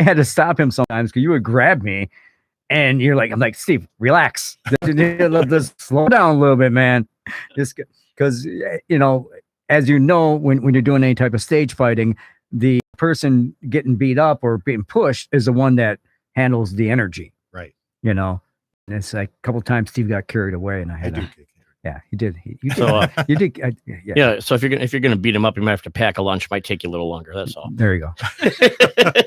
had to stop him sometimes because you would grab me and I'm like, Steve, relax. Just slow down a little bit, man. Just because, as you know, when you're doing any type of stage fighting, the person getting beat up or being pushed is the one that handles the energy. Right. And it's like a couple of times Steve got carried away and I had to. Yeah, he did. You did. So, you did. Yeah. So if you're gonna beat him up, you might have to pack a lunch. Might take you a little longer. That's all. There you go.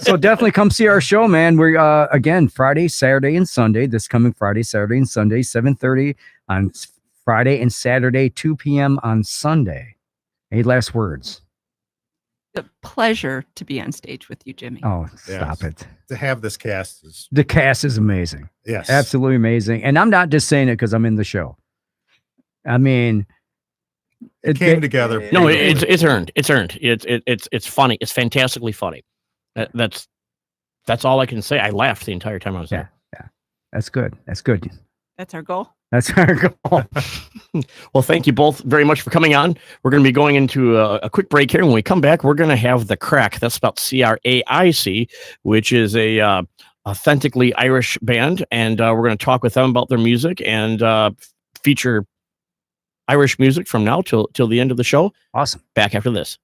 So definitely come see our show, man. We're again Friday, Saturday, and Sunday. This coming Friday, Saturday, and Sunday, 7:30 on Friday and Saturday, 2 p.m. on Sunday. Any last words? A pleasure to be on stage with you, Jimmy. Oh, stop it. To have this cast is the cast is amazing. Yes, absolutely amazing. And I'm not just saying it because I'm in the show. I mean, it came together. No, it's earned. It's earned. It's funny. It's fantastically funny. That's all I can say. I laughed the entire time I was there. Yeah, that's good. That's good. That's our goal. That's our goal. Well, thank you both very much for coming on. We're going to be going into a quick break here. When we come back, we're going to have the Crack. That's spelled CRAIC, which is a authentically Irish band, and we're going to talk with them about their music and feature Irish music from now till the end of the show. Awesome. Back after this.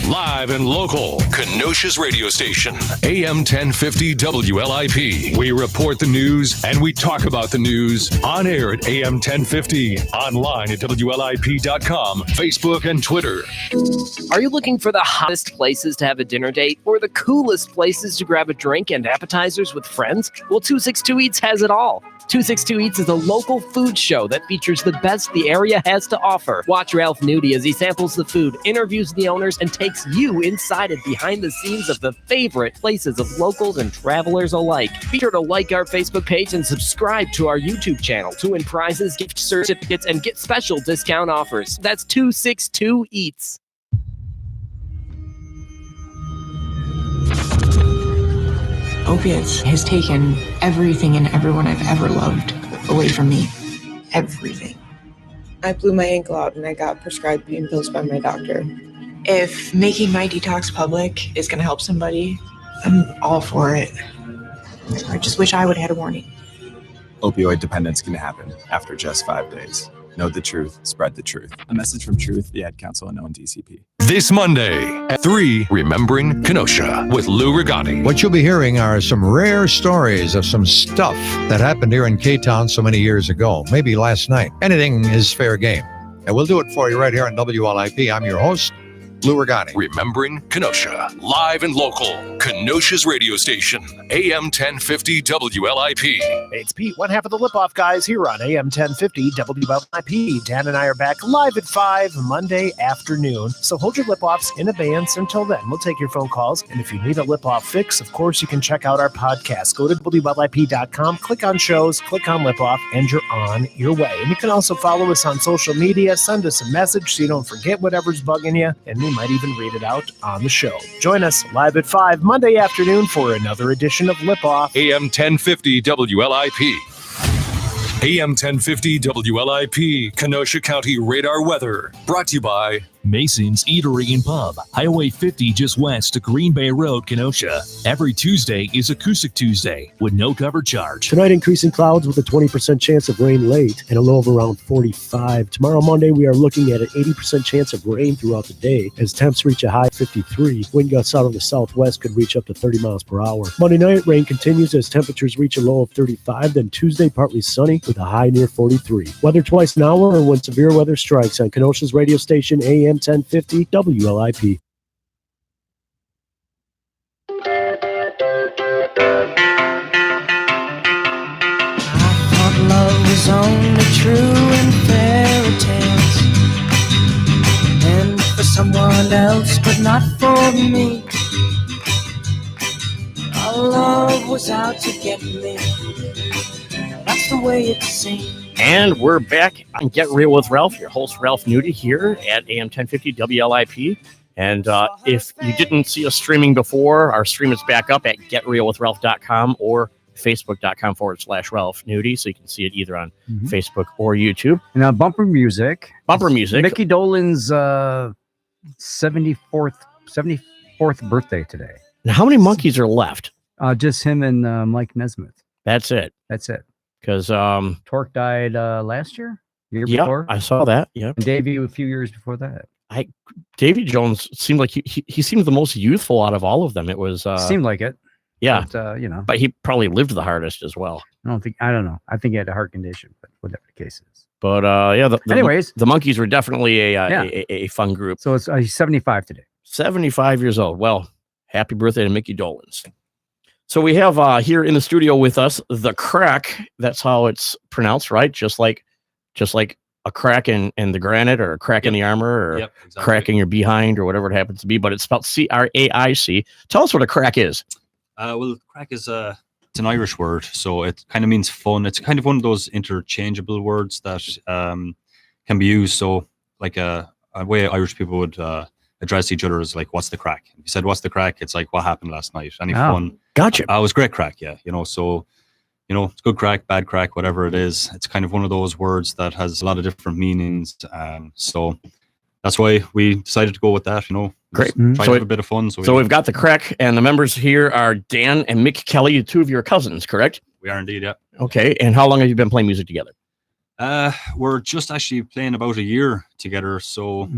Live and local, Kenosha's radio station, AM 1050 WLIP. We report the news and we talk about the news on air at AM 1050, online at WLIP.com, Facebook and Twitter. Are you looking for the hottest places to have a dinner date or the coolest places to grab a drink and appetizers with friends? Well, 262 Eats has it all. 262 Eats is a local food show that features the best the area has to offer. Watch Ralph Nudi as he samples the food, interviews the owners, and takes you inside and behind the scenes of the favorite places of locals and travelers alike. Be sure to like our Facebook page and subscribe to our YouTube channel to win prizes, gift certificates, and get special discount offers. That's 262 Eats. Opiates has taken everything and everyone I've ever loved away from me. Everything. I blew my ankle out and I got prescribed pain pills by my doctor. If making my detox public is going to help somebody, I'm all for it. I just wish I would have had a warning. Opioid dependence can happen after just 5 days. Know the truth, spread the truth. A message from Truth, the Ad Council, and ONDCP. This Monday at 3, Remembering Kenosha with Lou Rigani. What you'll be hearing are some rare stories of some stuff that happened here in K-Town so many years ago, maybe last night. Anything is fair game. And we'll do it for you right here on WLIP. I'm your host, Lou Rigani. Remembering Kenosha, live and local, Kenosha's radio station, AM 1050 WLIP. Hey, it's Pete, one half of the Lip Off guys here on AM 1050 WLIP. Dan and I are back live at 5 Monday afternoon. So hold your lip offs in abeyance until then. We'll take your phone calls. And if you need a lip off fix, of course, you can check out our podcast. Go to WLIP.com, click on shows, click on lip off, and you're on your way. And you can also follow us on social media. Send us a message so you don't forget whatever's bugging you. And we might even read it out on the show. Join us live at 5 Monday afternoon for another edition of Lip Off. AM 1050 WLIP. AM 1050 WLIP, Kenosha County Radar Weather. Brought to you by Mason's Eatery and Pub, Highway 50 just west of Green Bay Road, Kenosha. Every Tuesday is Acoustic Tuesday with no cover charge. Tonight, increasing clouds with a 20% chance of rain late and a low of around 45. Tomorrow, Monday, we are looking at an 80% chance of rain throughout the day as temps reach a high 53. Wind gusts out of the southwest could reach up to 30 miles per hour. Monday night, rain continues as temperatures reach a low of 35. Then Tuesday, partly sunny with a high near 43. Weather twice an hour or when severe weather strikes on Kenosha's radio station, AM 1050 WLIP. I thought love was only true in fairy tales and for someone else, but not for me. Our love was out to get me. That's the way it seemed. And we're back on Get Real with Ralph, your host, Ralph Nudi, here at AM 1050 WLIP. And if you didn't see us streaming before, our stream is back up at getrealwithralph.com or facebook.com/Ralph Nudi. So you can see it either on Facebook or YouTube. And bumper music. Mickey Dolan's 74th birthday today. Now, how many monkeys are left? Just him and Mike Nesmith. That's it. That's it. Because Torque died last year, year yeah, before. I saw that. Yeah, and Davey a few years before that. Davy Jones seemed like he seemed the most youthful out of all of them. It was seemed like it. Yeah, but, but he probably lived the hardest as well. I don't know. I think he had a heart condition, but whatever the case is. But anyways, the Monkees were definitely a fun group. So it's he's 75 today. 75 years old. Well, happy birthday to Mickey Dolenz. So we have here in the studio with us the Crack. That's how it's pronounced, right? Just like a crack in the granite, or a crack in the armor, or exactly. crack in your behind, or whatever it happens to be. But it's spelled CRAIC. Tell us what a crack is. Well, crack is it's an Irish word, so it kind of means fun. It's kind of one of those interchangeable words that can be used. So, like a way Irish people would address each other is like, "What's the crack?" If you said, "What's the crack?" It's like, "What happened last night? Any fun?" Gotcha. It was great crack, yeah. So it's good crack, bad crack, whatever it is. It's kind of one of those words that has a lot of different meanings. So that's why we decided to go with that. Great. Try to have a bit of fun. So we've got the Crack, and the members here are Dan and Mick Kelly, two of your cousins, correct? We are indeed, yeah. Okay. And how long have you been playing music together? We're just actually playing about a year together. So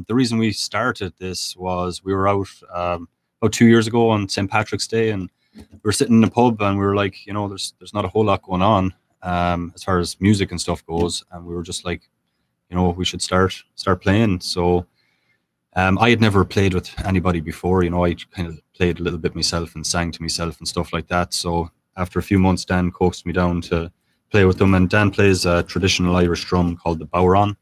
the reason we started this was we were out about 2 years ago on St. Patrick's Day, and we were sitting in a pub, and we were like, there's not a whole lot going on as far as music and stuff goes, and we were just like, we should start playing. So I had never played with anybody before. I kind of played a little bit myself and sang to myself and stuff like that. So after a few months, Dan coaxed me down to play with them, and Dan plays a traditional Irish drum called the Bowron.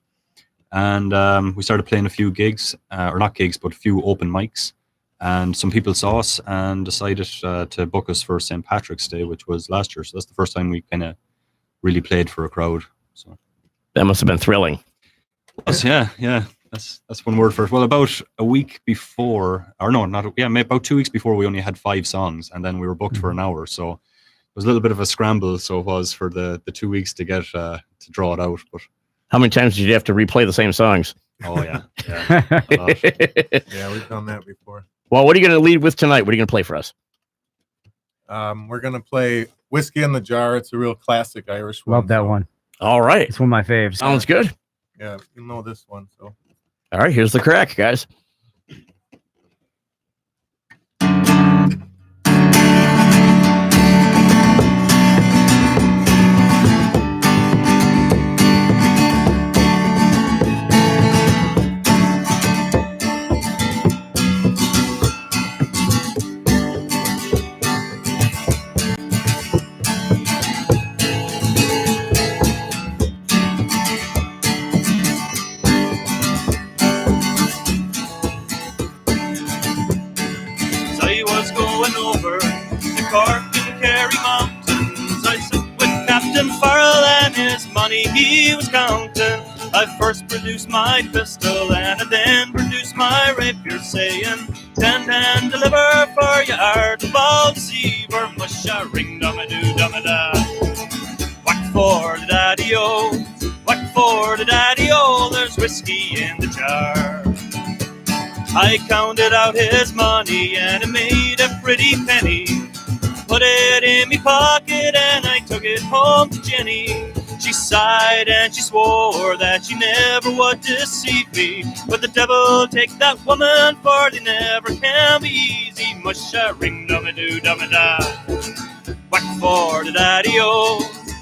And we started playing a few gigs, or not gigs, but a few open mics. And some people saw us and decided to book us for St. Patrick's Day, which was last year. So that's the first time we kind of really played for a crowd. So that must have been thrilling. Yeah. That's one word for it. Well, about a week before, or no, about 2 weeks before, we only had 5 songs, and then we were booked for an hour. So it was a little bit of a scramble. So it was for the 2 weeks to get to draw it out. But how many times did you have to replay the same songs? Oh yeah. Yeah, we've done that before. Well, what are you going to lead with tonight? What are you going to play for us? We're going to play Whiskey in the Jar. It's a real classic Irish one. Love that one. All right. It's one of my faves. Sounds good. Yeah, you know this one. So. All right, here's the Crack, guys. He was counting. I first produced my pistol and I then produced my rapier, saying, "10 deliver for your art, ball deceiver, musha ring dumma-doo dumma-da. Whack for the daddy-o, whack for the daddy-o, there's whiskey in the jar." I counted out his money and it made a pretty penny. Put it in me pocket and I took it home to Jenny. She sighed and she swore that she never would deceive me. But the devil take that woman, for they never can be easy. Musha ring dumma-doo dumma-da. Whack for the daddy-o,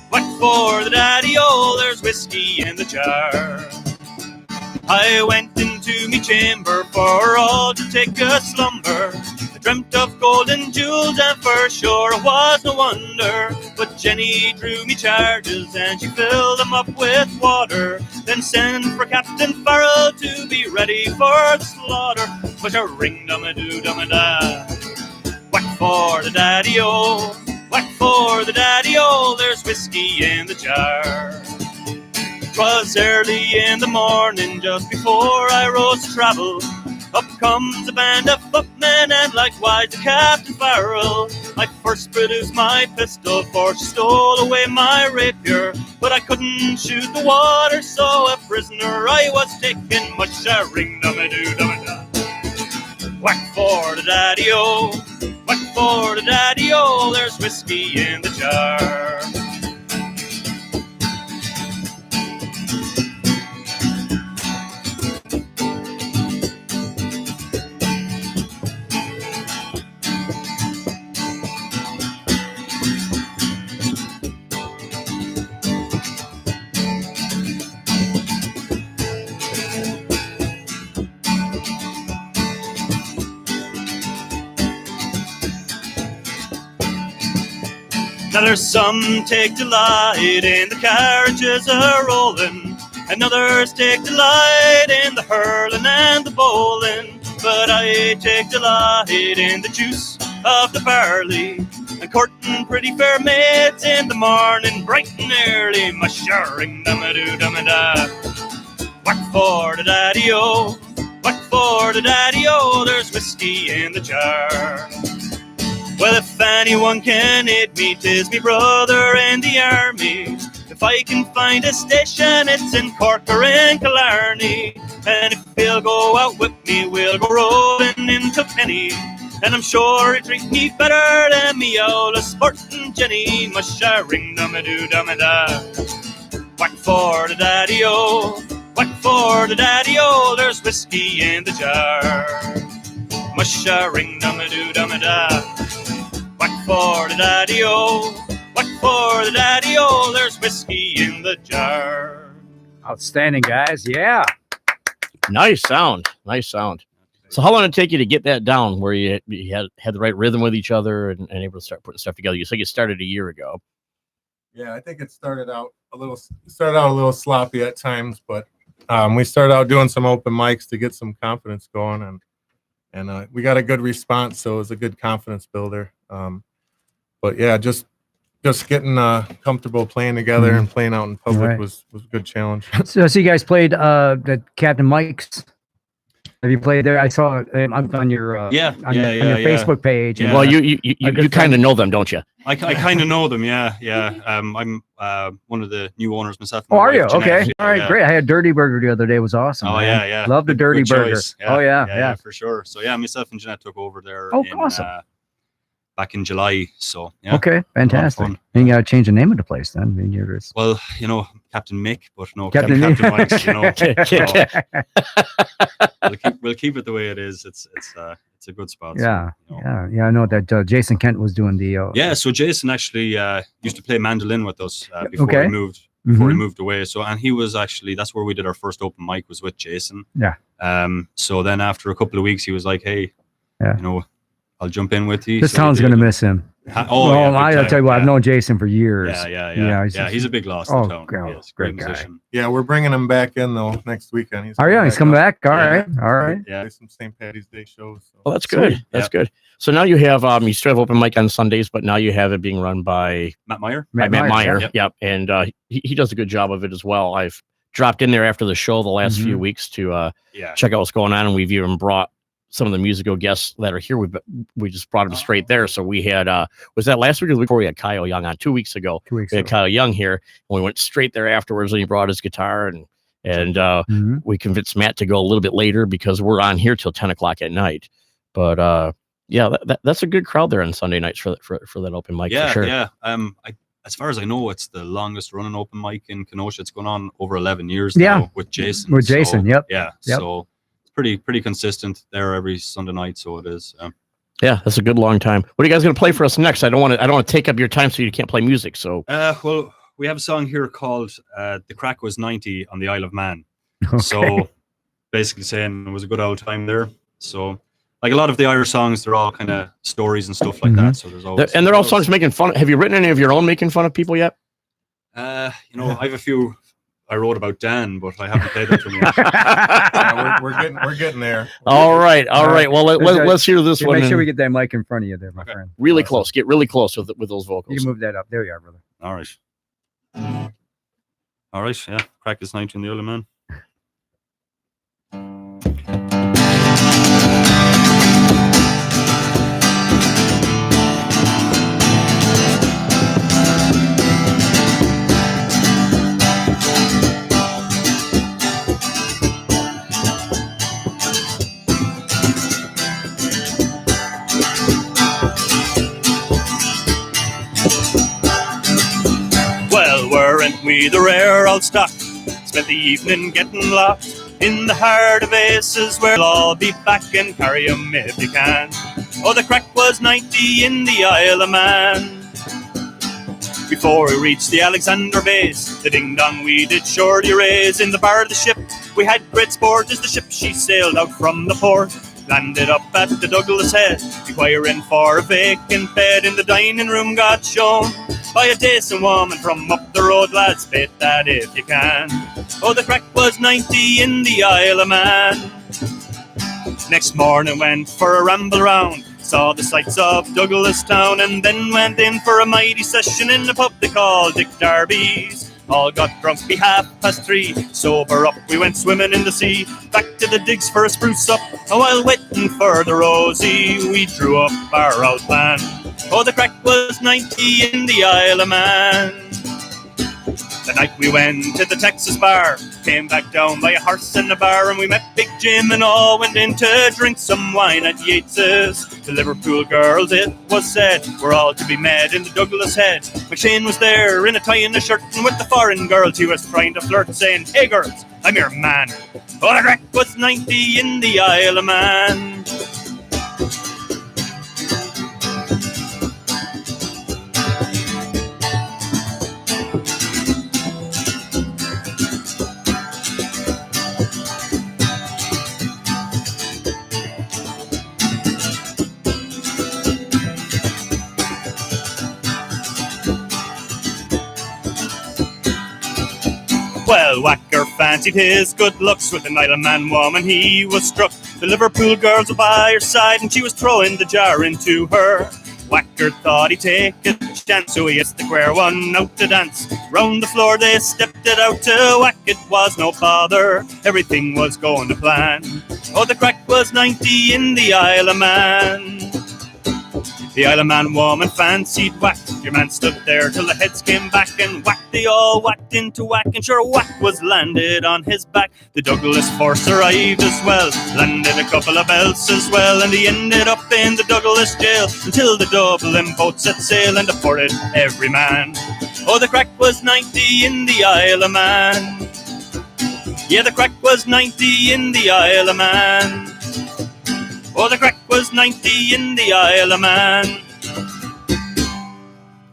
whack for the daddy-o, there's whiskey in the jar. I went into me chamber for all to take a slumber. I dreamt of golden jewels and for sure it was no wonder. But Jenny drew me charges and she filled them up with water. Then sent for Captain Farrell to be ready for the slaughter. Push a ring dumma-doo dumma-da. Whack for the daddy-o, whack for the daddy-o, there's whiskey in the jar. 'Twas early in the morning, just before I rose to travel. Up comes a band of footmen and likewise the Captain Farrell. I first produced my pistol, for she stole away my rapier. But I couldn't shoot the water, so a prisoner I was taken. Musha ring dumma-doo dumma-da. Whack for the daddy-o, whack for the daddy-o, there's whiskey in the jar. Now there's some take delight in the carriages a-rolling, and others take delight in the hurling and the bowling. But I take delight in the juice of the barley, and courting pretty fair maids in the morning, bright and early. Mushering dum-a-doo dum-a-da. Whack for the daddy-o, whack for the daddy-o, there's whiskey in the jar. Well, if anyone can hit me, 'tis me brother in the army. If I can find a station, it's in Cork or in Killarney. And if he'll go out with me, we'll go rolling into Penny. And I'm sure he'll treat me better than me old sporting Jenny. Mushering dum-a-doo dum-a-da. Whack for the daddy-o, whack for the daddy-o, there's whiskey in the jar. Mushering dum-a-doo dum-a-da. Whack for the daddy-o, whack for the daddy-o, there's whiskey in the jar. Outstanding, guys. Yeah. Nice sound. Nice sound. So how long did it take you to get that down where you had the right rhythm with each other and able to start putting stuff together? You said you started a year ago. Yeah, I think it started out a little sloppy at times, but we started out doing some open mics to get some confidence going, and we got a good response, so it was a good confidence builder. But yeah, just getting comfortable playing together and playing out in public was a good challenge. So you guys played the Captain Mike's. Have you played there? I saw I'm on your on your Facebook page. Yeah. Well, you kind of know them, don't you? I kind of know them. Yeah. I'm one of the new owners myself. Oh, are you? Okay. All right, great. I had Dirty Burger the other day. It was awesome. Oh, man. yeah. Love the Dirty Burger. Yeah. Oh, yeah, for sure. So yeah, myself and Jeanette took over there. Oh, awesome. Back in July. So yeah. Okay, fantastic. You got to change the name of the place then. I mean, you're just... Well, Captain Mick, but no, Captain Mike's. We'll keep it the way it is. It's a good spot. Yeah, so, I know that Jason Kent was doing the. Yeah, so Jason actually used to play mandolin with us before he moved. Before he moved away. So, and he was actually, that's where we did our first open mic, was with Jason. Yeah. So then after a couple of weeks, he was like, "Hey, I'll jump in with you." This so town's gonna miss him. I'll tell you what, I've known Jason for years. Yeah. He's a big loss in town. God, Yes, great great guy. musician. Yeah, we're bringing him back in though next weekend. He's coming back. All right. Yeah, some St. Patty's Day shows. So. Well, that's good. That's good. So now you have you still have open mic on Sundays, but now you have it being run by Matt Meyer. Matt Meyer. Yep. And he does a good job of it as well. I've dropped in there after the show the last few weeks to check out what's going on, and we've even brought some of the musical guests that are here. We just brought them straight there. So we had was that last week or the week before we had Kyle Young on? 2 weeks ago. We had Kyle Young here, and we went straight there afterwards, and he brought his guitar, and we convinced Matt to go a little bit later because we're on here till 10 o'clock at night. But that's a good crowd there on Sunday nights for that open mic. Yeah, for sure. yeah. As far as I know, it's the longest running open mic in Kenosha. It's going on over 11 years now with Jason. With Jason, yep. Yeah, so it's pretty consistent there every Sunday night. So it is. Yeah, that's a good long time. What are you guys going to play for us next? I don't want to take up your time so you can't play music. So well, we have a song here called "The Crack Was 90 on the Isle of Man." Okay. So basically saying it was a good old time there. So. Like a lot of the Irish songs, they're all kind of stories and stuff like that. So there's always, and they're all songs making fun. Have you written any of your own making fun of people yet? I have a few I wrote about Dan, but I haven't played them to me. We're getting there. All right. Well, let's hear this one. Make sure we get that mic in front of you there, my friend. Really close. Get really close with those vocals. You can move that up. There you are, brother. All right. Yeah. Crack is 19 the Isle of Man. Well, weren't we the rare old stock? Spent the evening getting locked in the heart of Aces, where we'll all be back and carry 'em if you can. Oh, the crack was 90 in the Isle of Man. Before we reached the Alexander base, the ding-dong we did surely raise. In the bar of the ship, we had great sport as the ship she sailed out from the port. Landed up at the Douglas Head, inquiring for a vacant bed. In the dining room got shown by a decent woman from up the road. Lads, bet that if you can. Oh, the crack was 90 in the Isle of Man. Next morning went for a ramble round, saw the sights of Douglas town, and then went in for a mighty session in a pub they called Dick Darby's. All got drunk be 3:30, sober up we went swimming in the sea. Back to the digs for a spruce up, and while waiting for the Rosie, we drew up our old plan. Oh, the crack was 90 in the Isle of Man. The night we went to the Texas bar, came back down by a horse and a bar, and we met Big Jim and all went in to drink some wine at Yates's. The Liverpool girls, it was said, were all to be met in the Douglas Head. McShane was there in a tie and a shirt, and with the foreign girls he was trying to flirt, saying, "Hey girls, I'm your man." Oh, the crack was 90 in the Isle of Man. Well, Whacker fancied his good looks with an Isle Man woman he was struck. The Liverpool girls were by her side and she was throwing the jar into her. Whacker thought he'd take a chance, so he asked the queer one out to dance. Round the floor they stepped it out to Whack, it was no bother, everything was going to plan. Oh, the crack was 90 in the Isle of Man. The Isle of Man woman fancied Whack. Your man stood there till the heads came back, and Whack they all whacked into Whack, and sure Whack was landed on his back. The Douglas force arrived as well, landed a couple of belts as well, and he ended up in the Douglas jail until the Dublin boat set sail and deported every man. Oh, the crack was 90 in the Isle of Man. Yeah, the crack was 90 in the Isle of Man. Oh, the crack was 90 in the Isle of Man.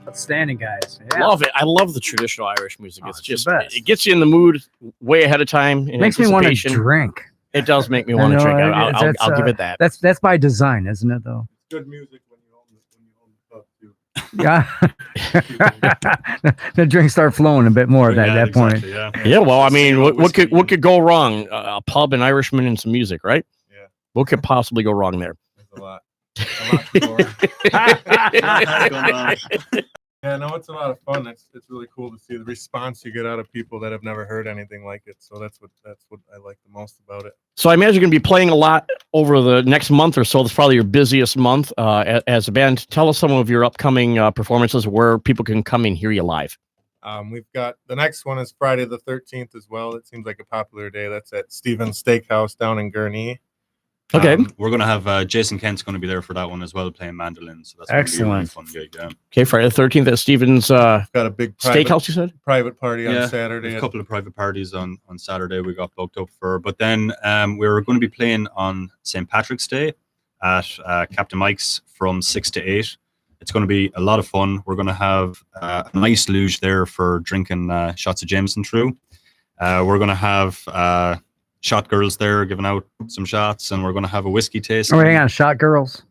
Outstanding, guys. Yeah. Love it. I love the traditional Irish music. It's it's just, the best. it gets you in the mood way ahead of time. In Makes me want to anticipation. drink. It does make me want to drink. I'll give it that. That's by design, isn't it? Though. Good music when you own the pub too. Yeah. The drinks start flowing a bit more at that exactly, point. yeah. Yeah. Well, I mean, what could go wrong? A pub, an Irishman, and some music, right? Yeah. What could possibly go wrong there? There's a lot. Yeah, no, it's a lot of fun. It's really cool to see the response you get out of people that have never heard anything like it. So that's what I like the most about it. So I imagine you're going to be playing a lot over the next month or so. That's probably your busiest month as a band. Tell us some of your upcoming performances where people can come and hear you live. We've got the next one is Friday the 13th as well. It seems like a popular day. That's at Stephen's Steakhouse down in Gurnee. Okay. We're going to have Jason Kent's going to be there for that one as well, playing mandolin. So that's gonna be a really fun gig. Yeah. Okay, Friday the 13th at Stephen's got a big Steakhouse, you said? Private party on Yeah, Saturday. a couple of private parties on Saturday we got booked up for. But then we're going to be playing on St. Patrick's Day at Captain Mike's from 6 to 8. It's going to be a lot of fun. We're going to have a nice luge there for drinking shots of Jameson through. We're going to have shot girls there giving out some shots, and we're going to have a whiskey tasting. Oh, hang on, shot girls.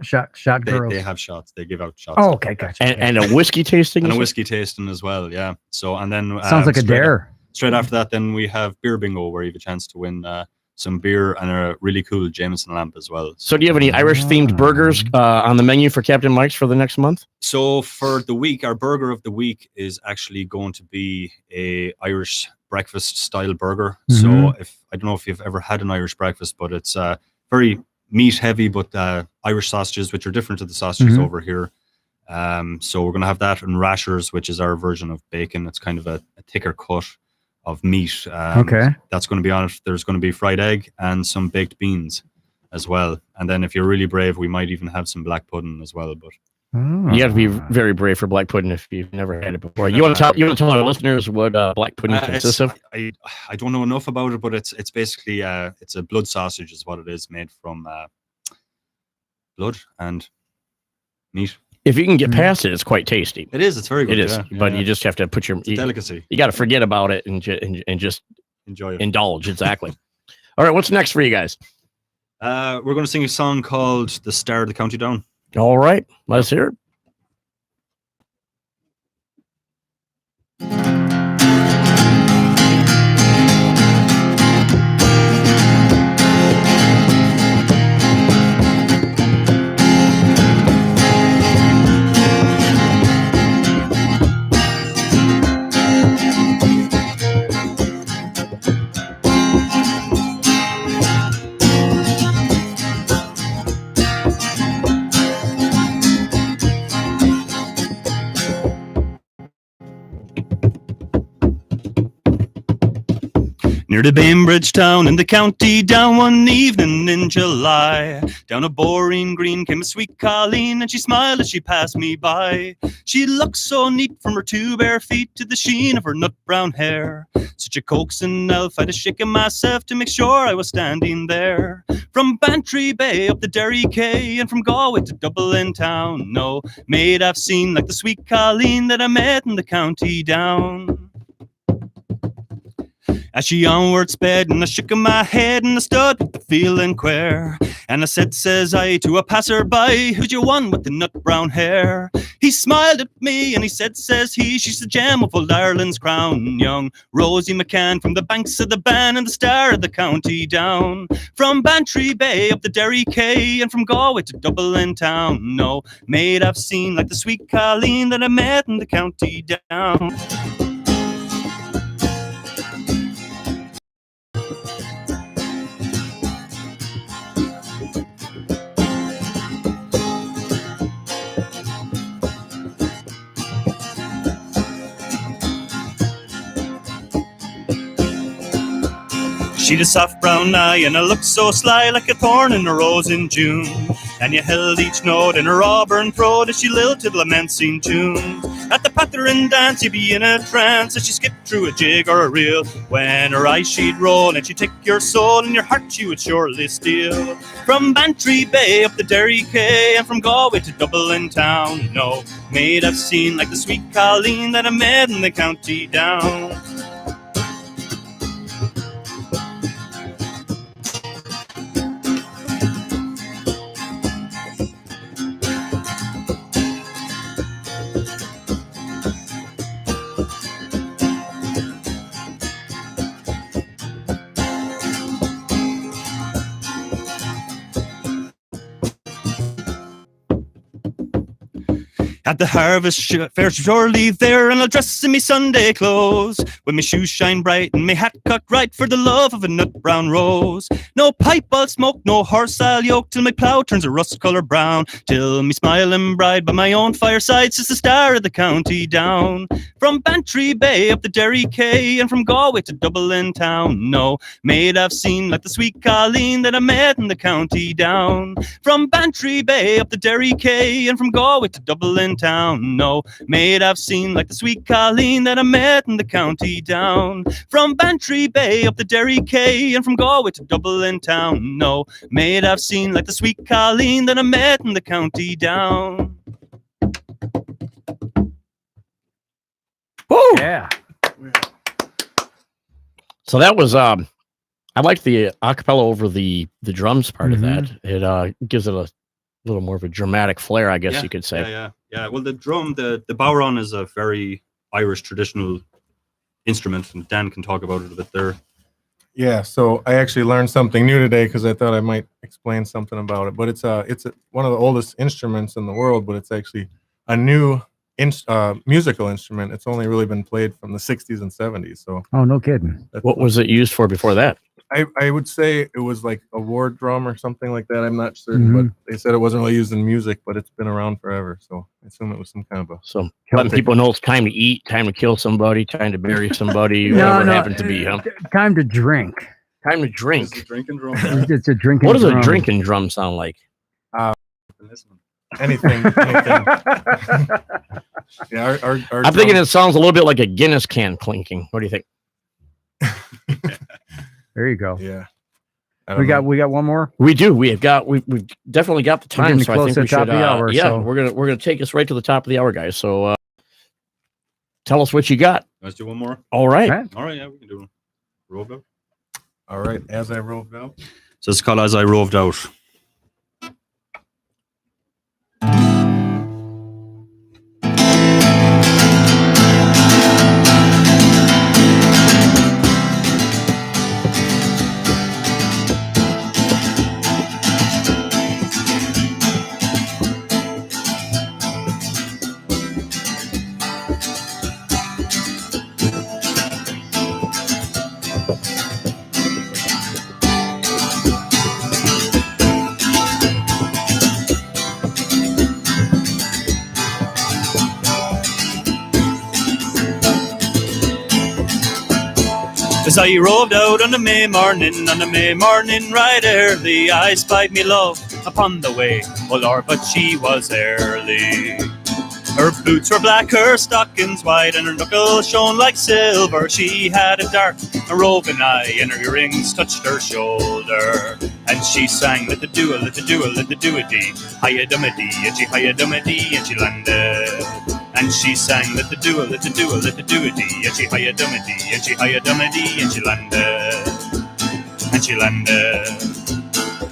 Shot girls. They have shots. They give out shots. Oh, okay, gotcha. And a whiskey tasting? And a whiskey tasting as well, yeah. So, and then... Sounds like a dare. Straight after that, then we have beer bingo, where you have a chance to win some beer and a really cool Jameson lamp as well. So do you have any Irish-themed burgers on the menu for Captain Mike's for the next month? So for the week, our burger of the week is actually going to be a Irish breakfast style burger. So I don't know if you've ever had an Irish breakfast, but it's very meat heavy, but Irish sausages, which are different to the sausages over here. So we're going to have that, and rashers, which is our version of bacon. It's kind of a thicker cut of meat. Okay. That's going to be on it. There's going to be fried egg and some baked beans as well. And then if you're really brave, we might even have some black pudding as well. But You got to be very brave for black pudding if you've never had it before. You want to tell our listeners what black pudding consists of? I don't know enough about it, but it's basically it's a blood sausage is what it is, made from blood and meat. If you can get past it, it's quite tasty. It is. It's very good. It is, yeah, but yeah. you just have to put your delicacy. You got to forget about it and just enjoy it. Indulge. Exactly. All right, what's next for you guys? We're going to sing a song called "The Star of the County Down." All right, let's hear it. Near the Bainbridge town in the county down one evening in July. Down a boring green came a sweet Colleen, and she smiled as she passed me by. She looked so neat from her two bare feet to the sheen of her nut brown hair. Such a coaxing elf, I'd a shaken myself to make sure I was standing there. From Bantry Bay up the Derry Quay, and from Galway to Dublin town. No maid I've seen like the sweet Colleen that I met in the county down. As she onward sped, and I shook my head, and I stood with the feeling queer. And I said, says I, to a passer-by, who's your one with the nut brown hair? He smiled at me, and he said, says he, she's the gem of old Ireland's crown. Young Rosie McCann from the banks of the Bann, and the star of the county down. From Bantry Bay up the Derry Quay, and from Galway to Dublin town. No maid I've seen like the sweet Colleen that I met in the county down. She'd a soft brown eye and a look so sly, like a thorn in a rose in June. And you held each note in her auburn throat as she lilted lamenting tunes. At the pattering dance you'd be in a trance as she skipped through a jig or a reel. When her eyes she'd roll and she'd take your soul, and your heart she would surely steal. From Bantry Bay up the Derry Quay, and from Galway to Dublin town. No maid I've seen like the sweet Colleen that I met in the county down. At the harvest fair surely there, and I'll dress in me Sunday clothes, with me shoes shine bright and me hat cut right, for the love of a nut brown rose. No pipe I'll smoke, no horse I'll yoke, till my plough turns a rust colour brown, till me smiling bride by my own fireside sits the star of the county down. From Bantry Bay up the Derry Quay, and from Galway to Dublin town. No maid I've seen like the sweet Colleen that I met in the county down. From Bantry Bay up the Derry Quay, and from Galway to Dublin town. No maid I've seen like the sweet Colleen that I met in the county down. From Bantry Bay up the Derry Quay, and from Galway to Dublin town. No maid I've seen like the sweet Colleen that I met in the county down. Woo! Yeah. So that was I like the acapella over the drums part of that. It gives it a little more of a dramatic flair, I guess you could say. Yeah. Well, the drum, the bodhrán is a very Irish traditional instrument, and Dan can talk about it a bit there. Yeah, so I actually learned something new today because I thought I might explain something about it. But it's one of the oldest instruments in the world, but it's actually a new musical instrument. It's only really been played from the 60s and 70s. So oh, no kidding. What was it used for before that? I would say it was like a war drum or something like that. I'm not certain, but they said it wasn't really used in music, but it's been around forever. So I assume it was some kind of a. So letting people know it's time to eat, time to kill somebody, time to bury somebody, whatever it happened to be. Huh? Time to drink. Time to drink. It's a drinking drum. It's a drinking. What does drum. a drinking drum sound like? anything. Yeah, our I'm thinking it sounds a little bit like a Guinness can clinking. What do you think? There you go. Yeah. We got one more. We do. We've definitely got the time. getting So I close think to we the top should. of the hour, Yeah, so- we're gonna take us right to the top of the hour, guys. So tell us what you got. Let's do one more. All right. All right. Yeah, we can do one. Roved out. All right. As I roved out. So it's called As I Roved Out. As I roved out on the May morning, right early, I spied me love upon the way. Oh Lord, but she was early. Her boots were black, her stockings white, and her knuckles shone like silver. She had a dark, a roving eye, and her earrings touched her shoulder. And she sang, let the do it, let the do it, let the do it dee. Hiya dummy-dee, and she hiya dummy-dee, and she landed. And she sang, let the do it, let the do it, let the do it dee. And she hiya dummy-dee, and she hiya dummy-dee, and she landed. And she landed.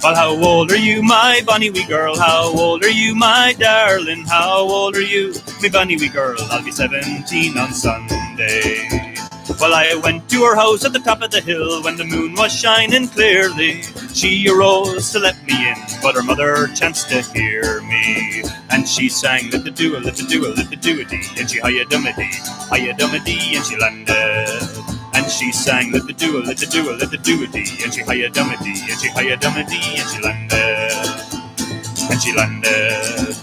Well, how old are you, my bonny wee girl? How old are you, my darling? How old are you, me bonny wee girl? I'll be 17 on Sunday. Well, I went to her house at the top of the hill when the moon was shining clearly. She arose to let me in, but her mother chanced to hear me. And she sang, let the do it, let the do it, let the do it dee. And she hiya dummy-dee, and she landed. And she sang, let the do it, let the do it, let the do it dee. And she hiya dummy-dee, and she hiya dummy-dee, and she landed. And she landed.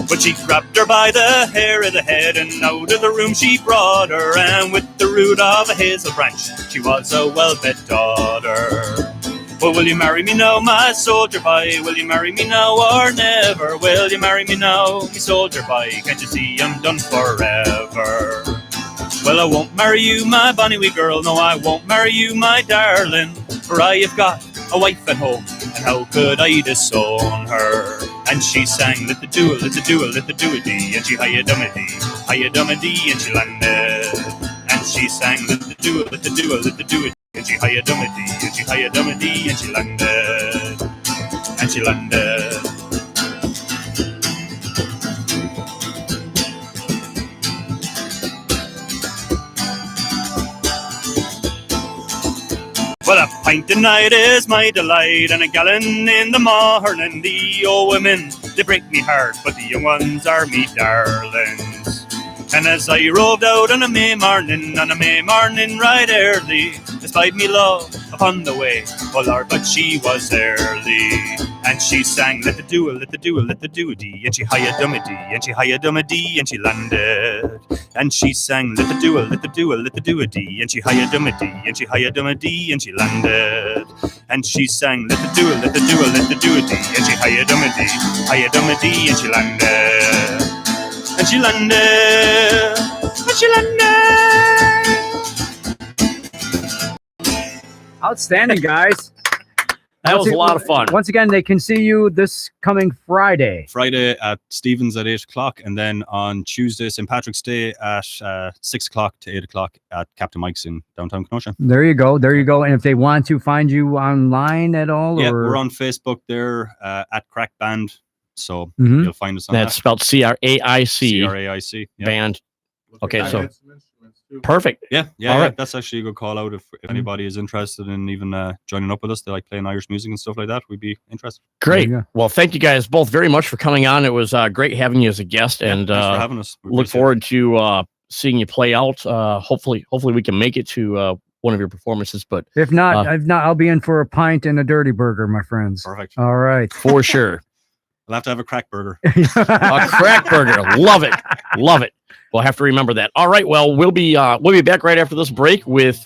But she grabbed her by the hair of the head, and out of the room she brought her. And with the root of a hazel branch, she was a well-fed daughter. Well, will you marry me now, my soldier boy? Will you marry me now or never? Will you marry me now, me soldier boy? Can't you see I'm done forever? Well, I won't marry you, my bonny wee girl. No, I won't marry you, my darling. For I have got a wife at home, and how could I disown her? And she sang, let the do it, let the do it, let the do it dee. And she hiya dummy-dee, and she landed. And she sang, let the do it, let the do it, let the do it. And she hiya dummy-dee, and she hiya dummy-dee, and she landed. And she landed. Well, a pint a night is my delight, and a gallon in the morning. The old women, they break me heart, but the young ones are me darlings. And as I roved out on a May morning, right early, I spied me love upon the way. Oh Lord, but she was early. And she sang, let the do it, let the do it, let the do it dee. And she hiya dummy-dee, and she hiya dummy-dee, and she landed. And she sang, let the do it, let the do it, let the do it dee. And she hiya dummy-dee, and she hiya dummy-dee, and she landed. And she sang, let the do it, let the do it, let the do it dee. And she hiya dummy-dee, and she landed. And she landed. And she landed. Outstanding, guys. That was a lot of fun. Once again, they can see you this coming Friday. Friday at Stevens at 8 o'clock, and then on Tuesday, St. Patrick's Day at 6 o'clock to 8 o'clock at Captain Mike's in downtown Kenosha. There you go. There you go. And if they want to find you online at all, Yeah, or we're on Facebook there at Crack Band. So Mhm. you'll find us on That's that. spelled C-R-A-I-C. C-R-A-I-C. Yeah. Band. Okay, so Some instruments, too. perfect. Yeah, All yeah, right. that's actually a good call out. If anybody is interested in even joining up with us, they like playing Irish music and stuff like that, we'd be interested. Great. There you go. Well, thank you guys both very much for coming on. It was great having you as a guest, and Thanks for having us. We look appreciate it. forward to seeing you play out. Hopefully we can make it to one of your performances, but if not, I'll be in for a pint and a dirty burger, my friends. Perfect. All right. for sure. We'll have to have a crack burger. A crack burger. Love it. Love it. We'll have to remember that. All right. Well, we'll be back right after this break with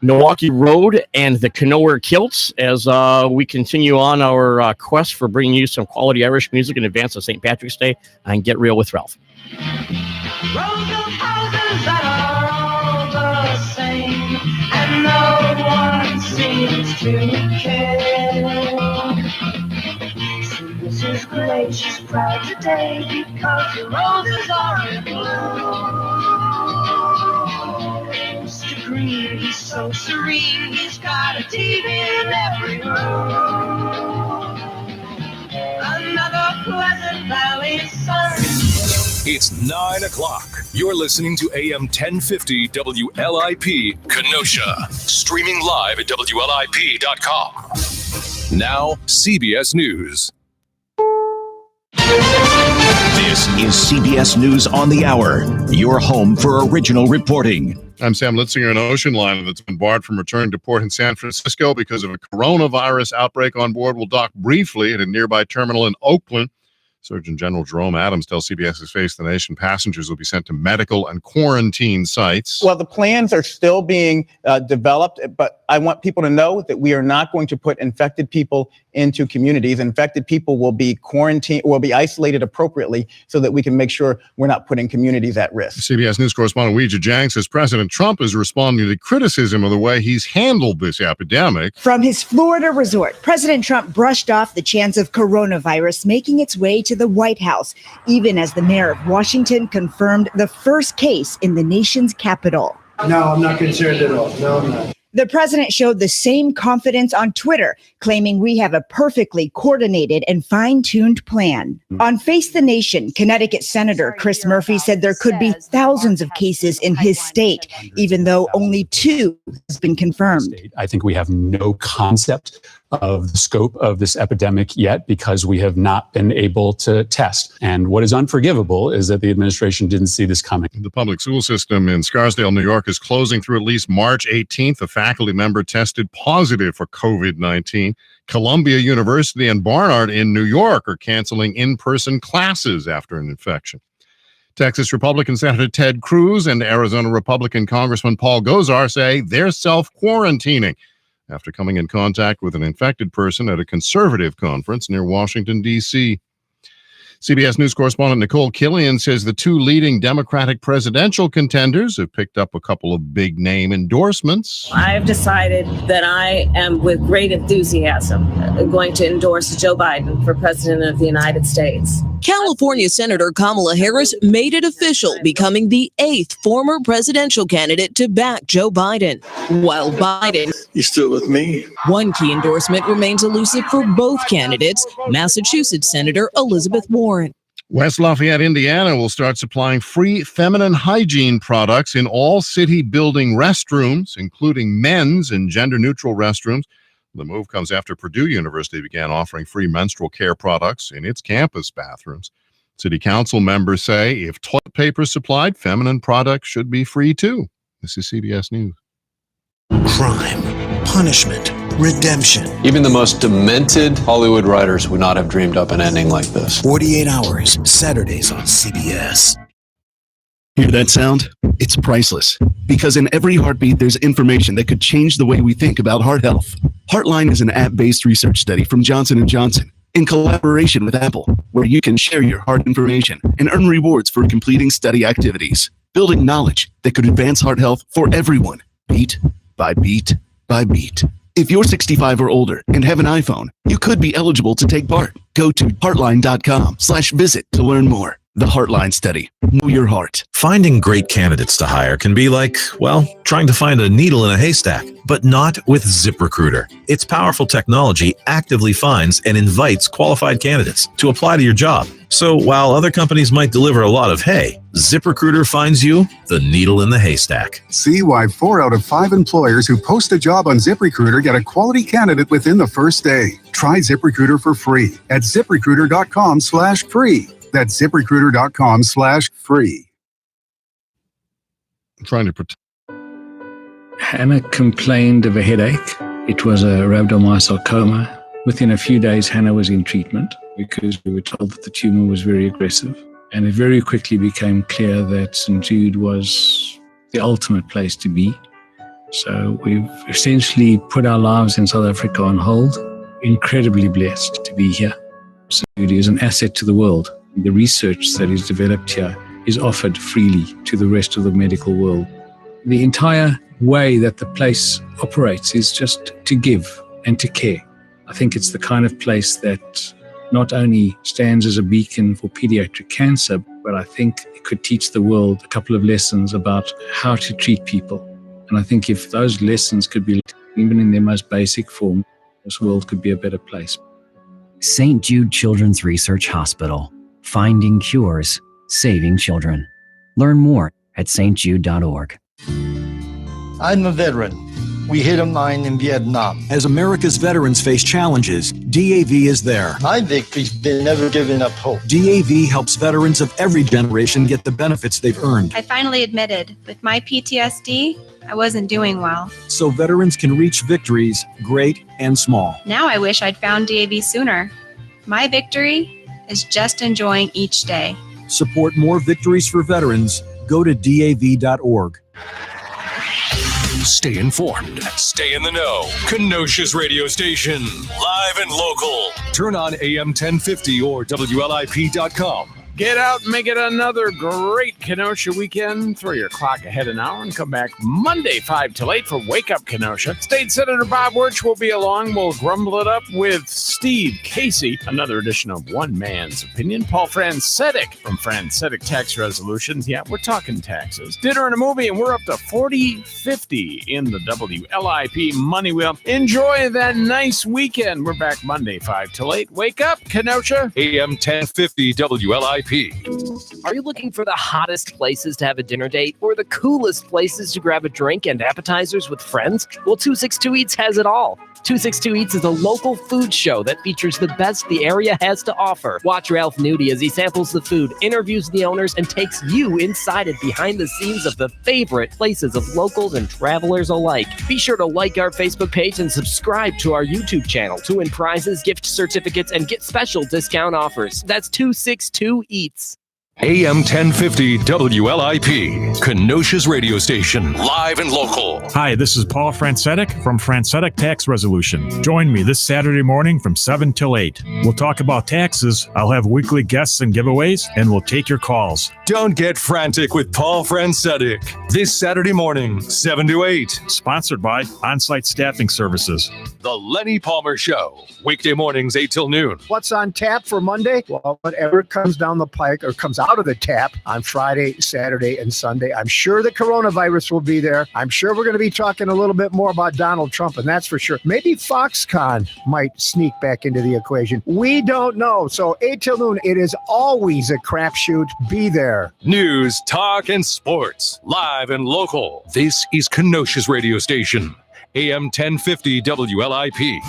Milwaukee Road and the Canoer Kilts as we continue on our quest for bringing you some quality Irish music in advance of St. Patrick's Day on Get Real with Ralph. Rows of houses that are all the same, and no one seems to care. So this is great, she's proud today because the roses are in bloom. Mr. Green, he's so serene, he's got a TV in every room. Another Pleasant Valley sun. It's 9 o'clock. You're listening to AM 1050 WLIP Kenosha. Streaming live at WLIP.com. Now, CBS News. This is CBS News on the Hour, your home for original reporting. I'm Sam Litzinger. An ocean liner that's been barred from returning to port in San Francisco because of a coronavirus outbreak on board will dock briefly at a nearby terminal in Oakland. Surgeon General Jerome Adams tells CBS's Face the Nation passengers will be sent to medical and quarantine sites. Well, the plans are still being developed, but I want people to know that we are not going to put infected people into communities. Infected people will be quarantined, will be isolated appropriately so that we can make sure we're not putting communities at risk. CBS News correspondent Weijia Jiang says President Trump is responding to criticism of the way he's handled this epidemic. From his Florida resort, President Trump brushed off the chance of coronavirus making its way to the White House, even as the mayor of Washington confirmed the first case in the nation's capital. No, I'm not concerned at all. No, I'm not. The president showed the same confidence on Twitter, claiming we have a perfectly coordinated and fine-tuned plan. On Face the Nation, Connecticut Senator Chris Murphy said there could be thousands of cases in his state, even though only 2 has been confirmed. I think we have no concept of the scope of this epidemic yet because we have not been able to test. And what is unforgivable is that the administration didn't see this coming. The public school system in Scarsdale, New York is closing through at least March 18th. A faculty member tested positive for COVID-19. Columbia University and Barnard in New York are canceling in-person classes after an infection. Texas Republican Senator Ted Cruz and Arizona Republican Congressman Paul Gosar say they're self-quarantining after coming in contact with an infected person at a conservative conference near Washington, D.C. CBS News correspondent Nicole Killian says the 2 leading Democratic presidential contenders have picked up a couple of big-name endorsements. I've decided that I am, with great enthusiasm, going to endorse Joe Biden for President of the United States. California Senator Kamala Harris made it official, becoming the 8th former presidential candidate to back Joe Biden. While Biden, You still with me? one key endorsement remains elusive for both candidates, Massachusetts Senator Elizabeth Warren. West Lafayette, Indiana will start supplying free feminine hygiene products in all city building restrooms, including men's and gender-neutral restrooms. The move comes after Purdue University began offering free menstrual care products in its campus bathrooms. City council members say if toilet paper is supplied, feminine products should be free too. This is CBS News. Crime, punishment, redemption. Even the most demented Hollywood writers would not have dreamed up an ending like this. 48 Hours, Saturdays on CBS. Hear that sound? It's priceless. Because in every heartbeat, there's information that could change the way we think about heart health. Heartline is an app-based research study from Johnson & Johnson in collaboration with Apple, where you can share your heart information and earn rewards for completing study activities, building knowledge that could advance heart health for everyone, beat by beat by beat. If you're 65 or older and have an iPhone, you could be eligible to take part. Go to heartline.com/visit to learn more. The Heartline Study. Know your heart. Finding great candidates to hire can be like, well, trying to find a needle in a haystack, but not with ZipRecruiter. Its powerful technology actively finds and invites qualified candidates to apply to your job. So while other companies might deliver a lot of hay, ZipRecruiter finds you the needle in the haystack. See why 4 out of 5 employers who post a job on ZipRecruiter get a quality candidate within the first day. Try ZipRecruiter for free at ZipRecruiter.com/free. That's ZipRecruiter.com/free. I'm trying to protect. Hannah complained of a headache. It was a rhabdomyosarcoma. Within a few days, Hannah was in treatment because we were told that the tumor was very aggressive. And it very quickly became clear that St. Jude was the ultimate place to be. So we've essentially put our lives in South Africa on hold. Incredibly blessed to be here. So Nudi is an asset to the world. The research that is developed here is offered freely to the rest of the medical world. The entire way that the place operates is just to give and to care. I think it's the kind of place that not only stands as a beacon for pediatric cancer, but I think it could teach the world a couple of lessons about how to treat people. And I think if those lessons could be, even in their most basic form, this world could be a better place. St. Jude Children's Research Hospital. Finding cures, saving children. Learn more at stjude.org. I'm a veteran. We hit a mine in Vietnam. As America's veterans face challenges, DAV is there. My victory's been never giving up hope. DAV helps veterans of every generation get the benefits they've earned, I finally admitted, with my PTSD, I wasn't doing well. so veterans can reach victories, great and small. Now I wish I'd found DAV sooner. My victory is just enjoying each day. Support more victories for veterans. Go to DAV.org. Stay informed. Stay in the know. Kenosha's radio station. Live and local. Turn on AM 1050 or WLIP.com. Get out and make it another great Kenosha weekend. Throw your clock ahead an hour and come back Monday 5 till 8 for Wake Up Kenosha. State Senator Bob Wirch will be along. We'll grumble it up with Steve Casey. Another edition of One Man's Opinion. Paul Francetic from Francetic Tax Resolutions. Yeah, we're talking taxes. Dinner and a movie, and we're up to 40-50 in the WLIP Money Wheel. Enjoy that nice weekend. We're back Monday 5 till 8. Wake up, Kenosha. AM 1050 WLIP. Are you looking for the hottest places to have a dinner date or the coolest places to grab a drink and appetizers with friends? Well, 262 Eats has it all. 262 Eats is a local food show that features the best the area has to offer. Watch Ralph Nudi as he samples the food, interviews the owners, and takes you inside and behind the scenes of the favorite places of locals and travelers alike. Be sure to like our Facebook page and subscribe to our YouTube channel to win prizes, gift certificates, and get special discount offers. That's 262 Eats. AM 1050 WLIP, Kenosha's radio station, live and local. Hi, this is Paul Francetic from Francetic Tax Resolution. Join me this Saturday morning from 7 till 8. We'll talk about taxes, I'll have weekly guests and giveaways, and we'll take your calls. Don't get frantic with Paul Francetic. This Saturday morning, 7 to 8. Sponsored by On-Site Staffing Services. The Lenny Palmer Show, weekday mornings 8 till noon. What's on tap for Monday? Well, whatever comes down the pike or comes out of the tap on Friday, Saturday, and Sunday. I'm sure the coronavirus will be there. I'm sure we're going to be talking a little bit more about Donald Trump, and that's for sure. Maybe Foxconn might sneak back into the equation. We don't know. So 8 till noon, it is always a crapshoot. Be there. News, talk, and sports, live and local. This is Kenosha's radio station, AM 1050 WLIP.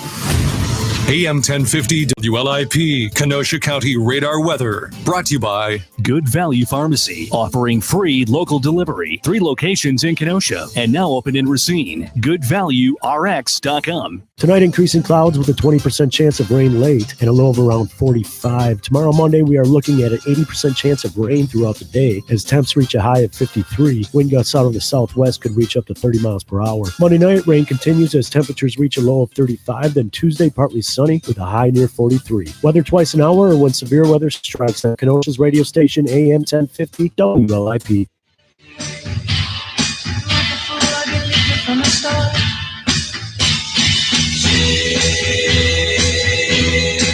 AM 1050 WLIP, Kenosha County Radar Weather. Brought to you by Good Value Pharmacy, offering free local delivery. 3 locations in Kenosha and now open in Racine. GoodValueRx.com. Tonight, increasing clouds with a 20% chance of rain late and a low of around 45. Tomorrow, Monday, we are looking at an 80% chance of rain throughout the day as temps reach a high of 53. Wind gusts out of the southwest could reach up to 30 miles per hour. Monday night, rain continues as temperatures reach a low of 35. Then Tuesday, partly sunny with a high near 43. Weather twice an hour or when severe weather strikes at Kenosha's radio station, AM 1050 WLIP.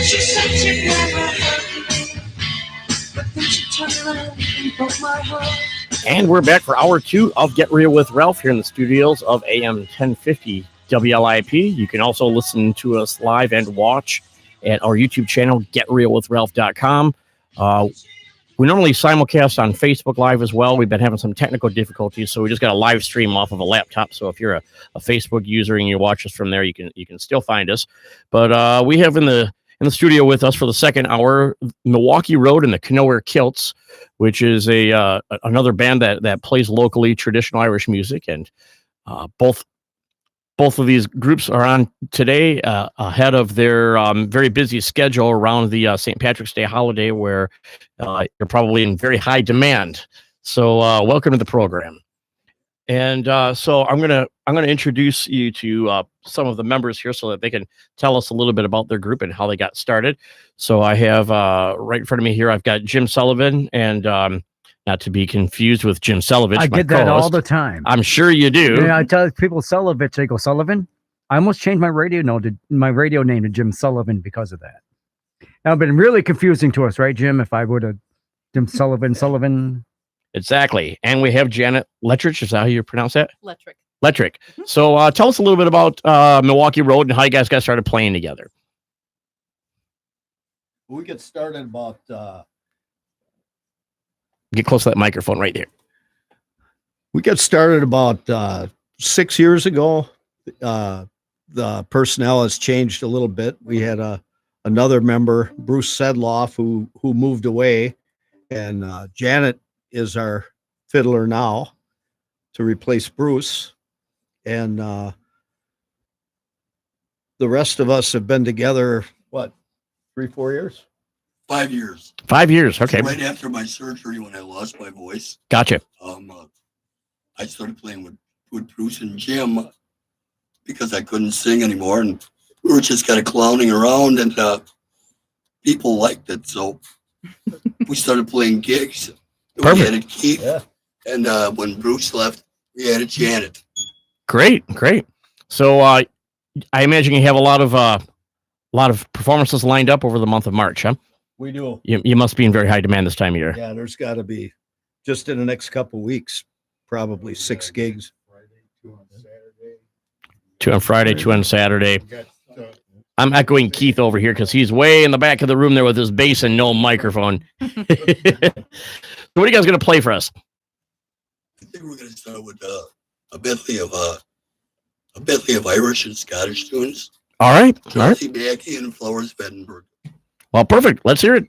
She said she'd never hurt me, but then she turned around and broke my heart. And we're back for hour 2 of Get Real with Ralph here in the studios of AM 1050 WLIP. You can also listen to us live and watch at our YouTube channel, GetRealWithRalph.com. We normally simulcast on Facebook Live as well. We've been having some technical difficulties, so we just got a live stream off of a laptop. So if you're a Facebook user and you watch us from there, you can still find us. But we have in the studio with us for the second hour, Milwaukee Road and the Knower Kilts, which is another band that plays locally traditional Irish music, and both of these groups are on today ahead of their very busy schedule around the St. Patrick's Day holiday, where you're probably in very high demand. So welcome to the program. And so I'm gonna introduce you to some of the members here so that they can tell us a little bit about their group and how they got started. So I have right in front of me here, I've got Jim Sullivan, and not to be confused with Jim Sullivan. I get that all the time. I'm sure you do. Yeah, I tell people Sullivan, they go Sullivan. I almost changed my radio name to Jim Sullivan because of that. Now, it's been really confusing to us, right, Jim? If I would have Jim Sullivan. Exactly. And we have Janet Lettrich. Is that how you pronounce that? Lettrick. So tell us a little bit about Milwaukee Road and how you guys got started playing together. We get started about Get close to that microphone right there. we got started about 6 years ago. The personnel has changed a little bit. We had another member, Bruce Sedloff, who moved away, and Janet is our fiddler now to replace Bruce. And the rest of us have been together, what, 3-4 years? 5 years. 5 years. Okay. Right after my surgery, when I lost my voice, Gotcha. I started playing with Bruce and Jim because I couldn't sing anymore, and we were just kind of clowning around, and people liked it, so we started playing gigs. Perfect. We added Keith, and when Bruce left, we added Janet. Great. So I imagine you have a lot of performances lined up over the month of March, huh? We do. You must be in very high demand this time of year. Yeah, there's got to be, just in the next couple of weeks, probably 6 gigs. 2 on Friday, 2 on Saturday. I'm echoing Keith over here because he's way in the back of the room there with his bass and no microphone. So what are you guys going to play for us? I think we're going to start with a medley of Irish and Scottish tunes. All right. Dorothy Mackey and Flowers Edinburgh. Well, perfect. Let's hear it.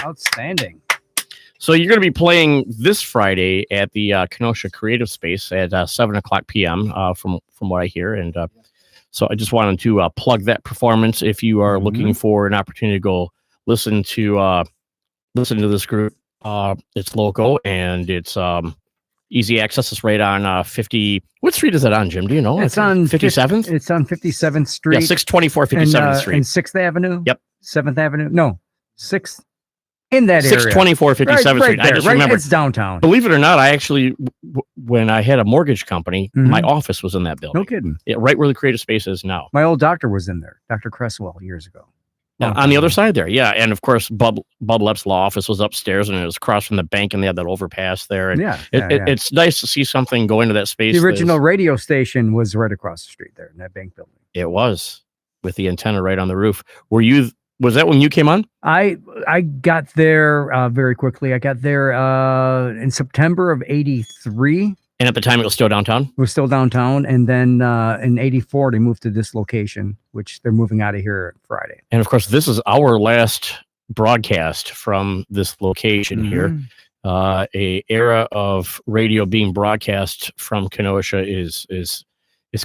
Outstanding. So you're going to be playing this Friday at the Kenosha Creative Space at 7:00 p.m. From what I hear, and so I just wanted to plug that performance. If you are looking for an opportunity to go listen to this group, it's local and it's easy access. It's right on 50. What street is it on, Jim? Do you know? It's on 57th. It's on 57th Street. Yeah, 624 57th Street. And 6th Avenue. Yep. 7th Avenue. No, 6th. In that area. 624 57th Street. Right I there, just right, remember. it's downtown. Believe it or not, I actually, when I had a mortgage company, my office was in that building. No kidding. Yeah, right where the creative space is now. My old doctor was in there, Dr. Cresswell, years ago. On the other side there, yeah. And of course, Bub Lepp's law office was upstairs, and it was across from the bank, and they had that overpass there. And it's nice to see something go into that space. The original radio station was right across the street there in that bank building. It was, with the antenna right on the roof. Was that when you came on? I got there very quickly. I got there in September of '83. And at the time, it was still downtown? It was still downtown. And then in '84, they moved to this location, which they're moving out of here Friday. And of course, this is our last broadcast from this location here. A era of radio being broadcast from Kenosha is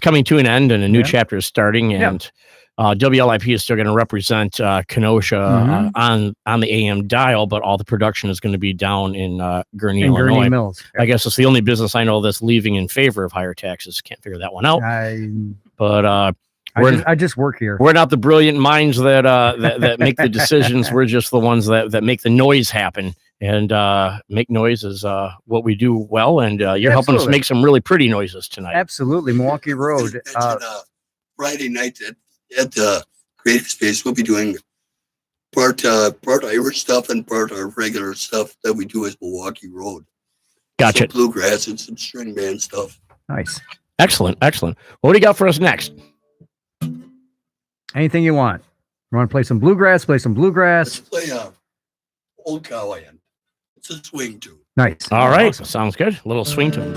coming to an end, and a new chapter is starting. And WLIP is still going to represent Kenosha on the AM dial, but all the production is going to be down in Gurnee, Illinois. Gurnee Mills. I guess it's the only business I know that's leaving in favor of higher taxes. Can't figure that one out. But I just work here. We're not the brilliant minds that make the decisions. We're just the ones that make the noise happen. And make noise is what we do well. And you're helping us make some really pretty noises tonight. Absolutely. Milwaukee Road. Friday night at the Creative Space, we'll be doing part Irish stuff and part our regular stuff that we do as Milwaukee Road. Gotcha. Some bluegrass and some string band stuff. Nice. Excellent. What do you got for us next? Anything you want. You want to play some bluegrass? Play some bluegrass. Let's play Old Cowhand. It's a swing tune. Nice. All right. Awesome. Sounds good. A little swing tune.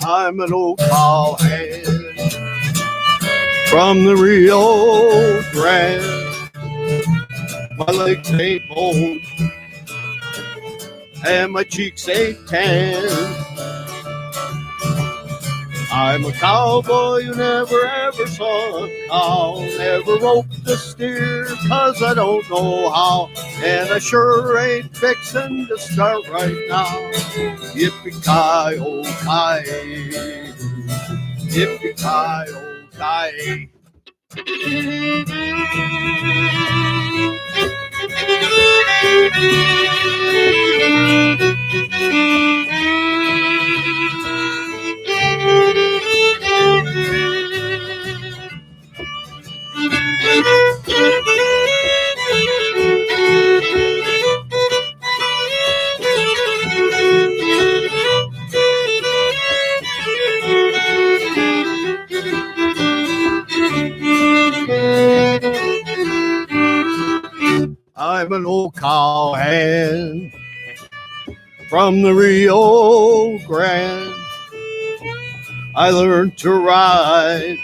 I'm an old cowhand from the Rio Grande. My legs ain't bone and my cheeks ain't tan. I'm a cowboy who never ever saw a cow, never roped a steer 'cause I don't know how, and I sure ain't fixin' to start right now. Yippee-ki-yo-ki, yippee-ki-yo-ki. I'm an old cowhand from the Rio Grande. I learned to ride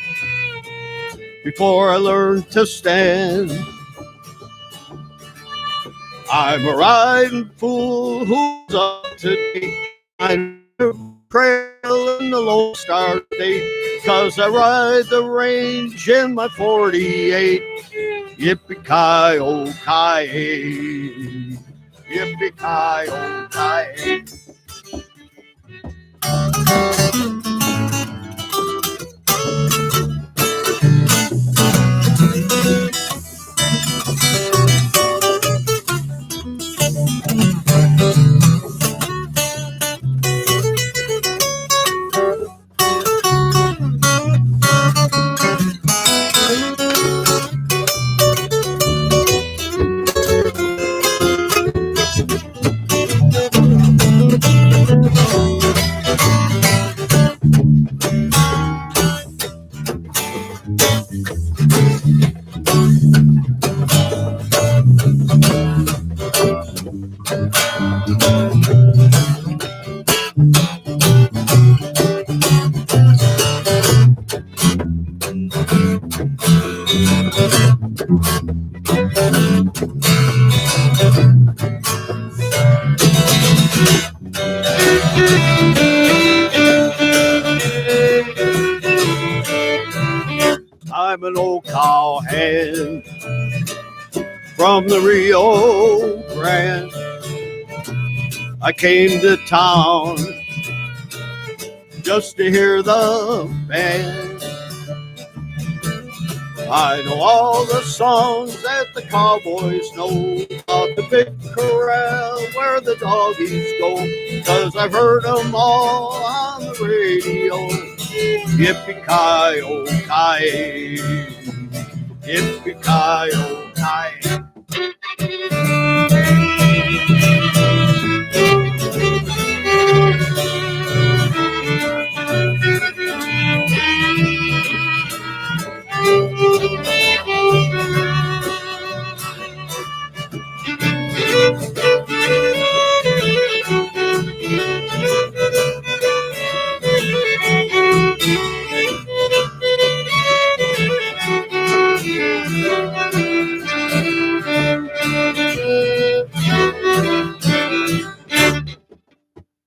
before I learned to stand. I'm a riding fool who's up to date. I'm trail in the Lone Star State 'cause I ride the range in my 48. Yippee-ki-yo-ki, yippee-ki-yo-ki. I'm an old cowhand from the Rio Grande. I came to town just to hear the band. I know all the songs that the cowboys know about the big corral where the doggies go, 'cause I've heard them all on the radio. Yippee-ki-yo-ki, yippee-ki-yo-ki.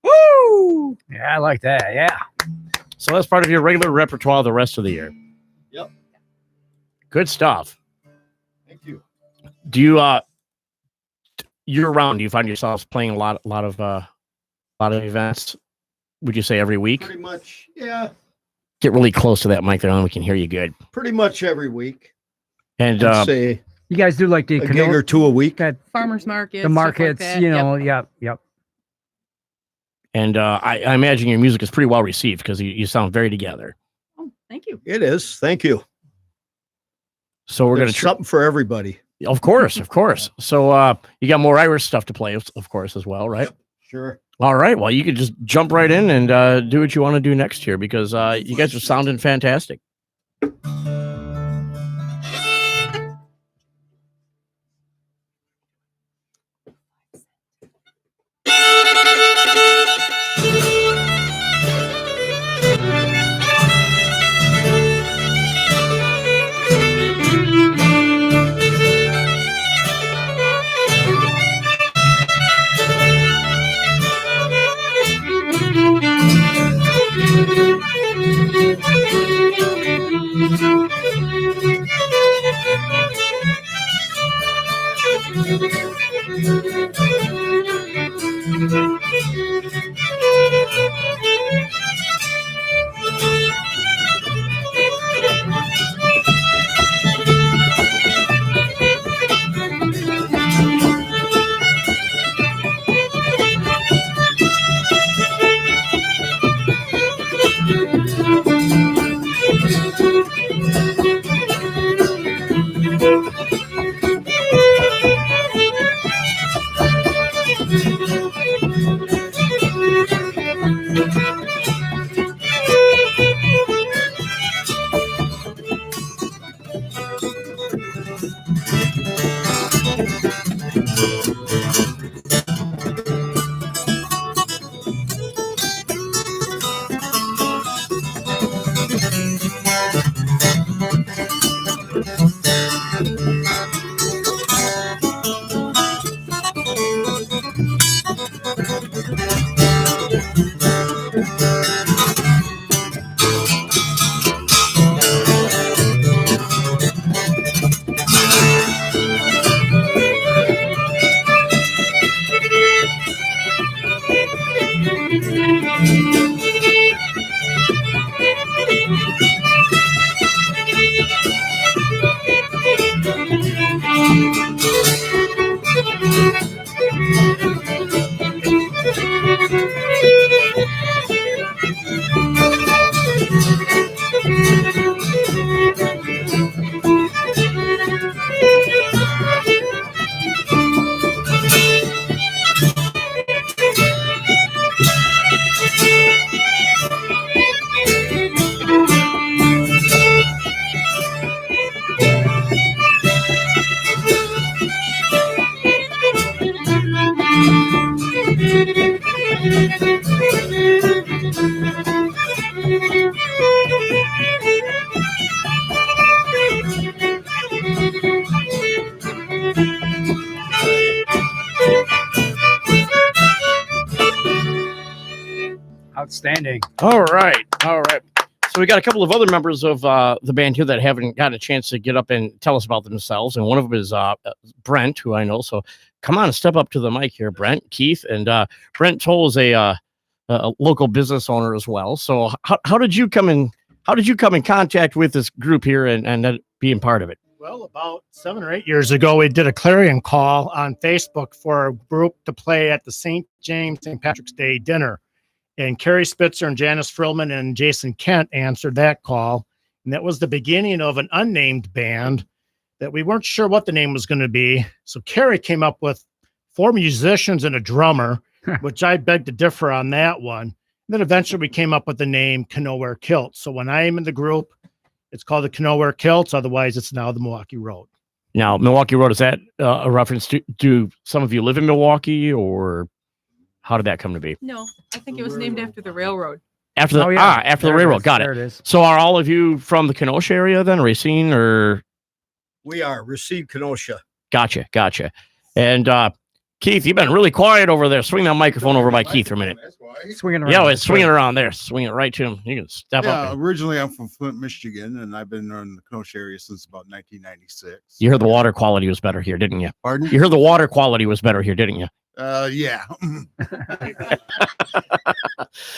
Woo! Yeah, I like that. Yeah. So that's part of your regular repertoire the rest of the year. Yep. Good stuff. Thank you. Do you year round, do you find yourselves playing a lot of events? Would you say every week? Pretty much, yeah. Get really close to that mic there, and we can hear you good. Pretty much every week. And I'd say you guys do like the a gig or two a week. Farmers markets, The markets, stuff like that. you know, Yep. yep. And I imagine your music is pretty well received because you sound very together. Oh, thank you. It is. Thank you. So we're going There's to something for everybody. Of course, of course. So you got more Irish stuff to play, of course, as well, right? Sure. All right. Well, you could just jump right in and do what you want to do next year because you guys are sounding fantastic. Thank you. Outstanding. All right. So we got a couple of other members of the band here that haven't gotten a chance to get up and tell us about themselves, and one of them is Brent, who I know. So come on, step up to the mic here, Brent, Keith, and Brent Toll is a local business owner as well. So how did you come in? How did you come in contact with this group here and being part of it? Well, about 7 or 8 years ago, we did a clarion call on Facebook for a group to play at the St. James St. Patrick's Day dinner. And Carrie Spitzer and Janice Frillman and Jason Kent answered that call. And that was the beginning of an unnamed band that we weren't sure what the name was going to be. So Carrie came up with 4 musicians and a drummer, which I begged to differ on that one. And then eventually we came up with the name Canowear Kilts. So when I am in the group, it's called the Canowear Kilts. Otherwise, it's now the Milwaukee Road. Now, Milwaukee Road, is that a reference to, do some of you live in Milwaukee, or how did that come to be? No, I think it was named after the railroad. After the after the railroad. Got There it. it is. So are all of you from the Kenosha area then, Racine, or? We are Racine, Kenosha. Gotcha. And Keith, you've been really quiet over there. Swing that microphone over by Keith for a minute. Swinging around. Yeah, it's swinging around there. Swing it right to him. You can step up. Originally I'm from Flint, Michigan, and I've been in the Kenosha area since about 1996. You heard the water quality was better here, didn't you? Pardon? You heard the water quality was better here, didn't you? Yeah.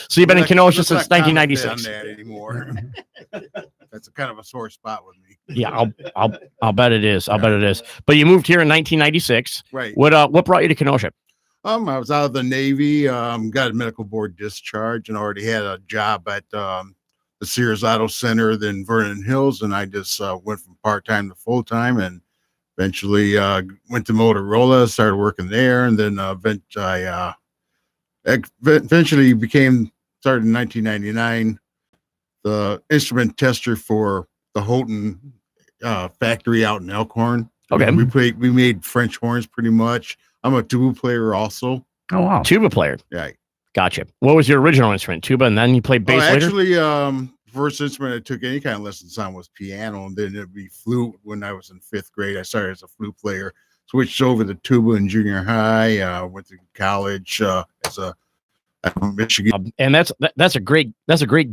So you've been in Kenosha Let's since not comment 1996. on that anymore. That's kind of a sore spot with me. Yeah, I'll bet it is. I'll bet it is. But you moved here in 1996. Right. What brought you to Kenosha? I was out of the Navy, got a medical board discharge, and already had a job at the Sears Auto Center, then Vernon Hills, and I just went from part-time to full-time, and eventually went to Motorola, started working there, and then I eventually started in 1999, the instrument tester for the Houghton factory out in Elkhorn. Okay. We made French horns pretty much. I'm a tuba player also. Oh, wow. Tuba player. Right. Gotcha. What was your original instrument? Tuba, and then you played bass later? Actually, first instrument I took any kind of lessons on was piano, and then it'd be flute. When I was in 5th grade, I started as a flute player, switched over to tuba in junior high, went to college as a Michigan. And that's a great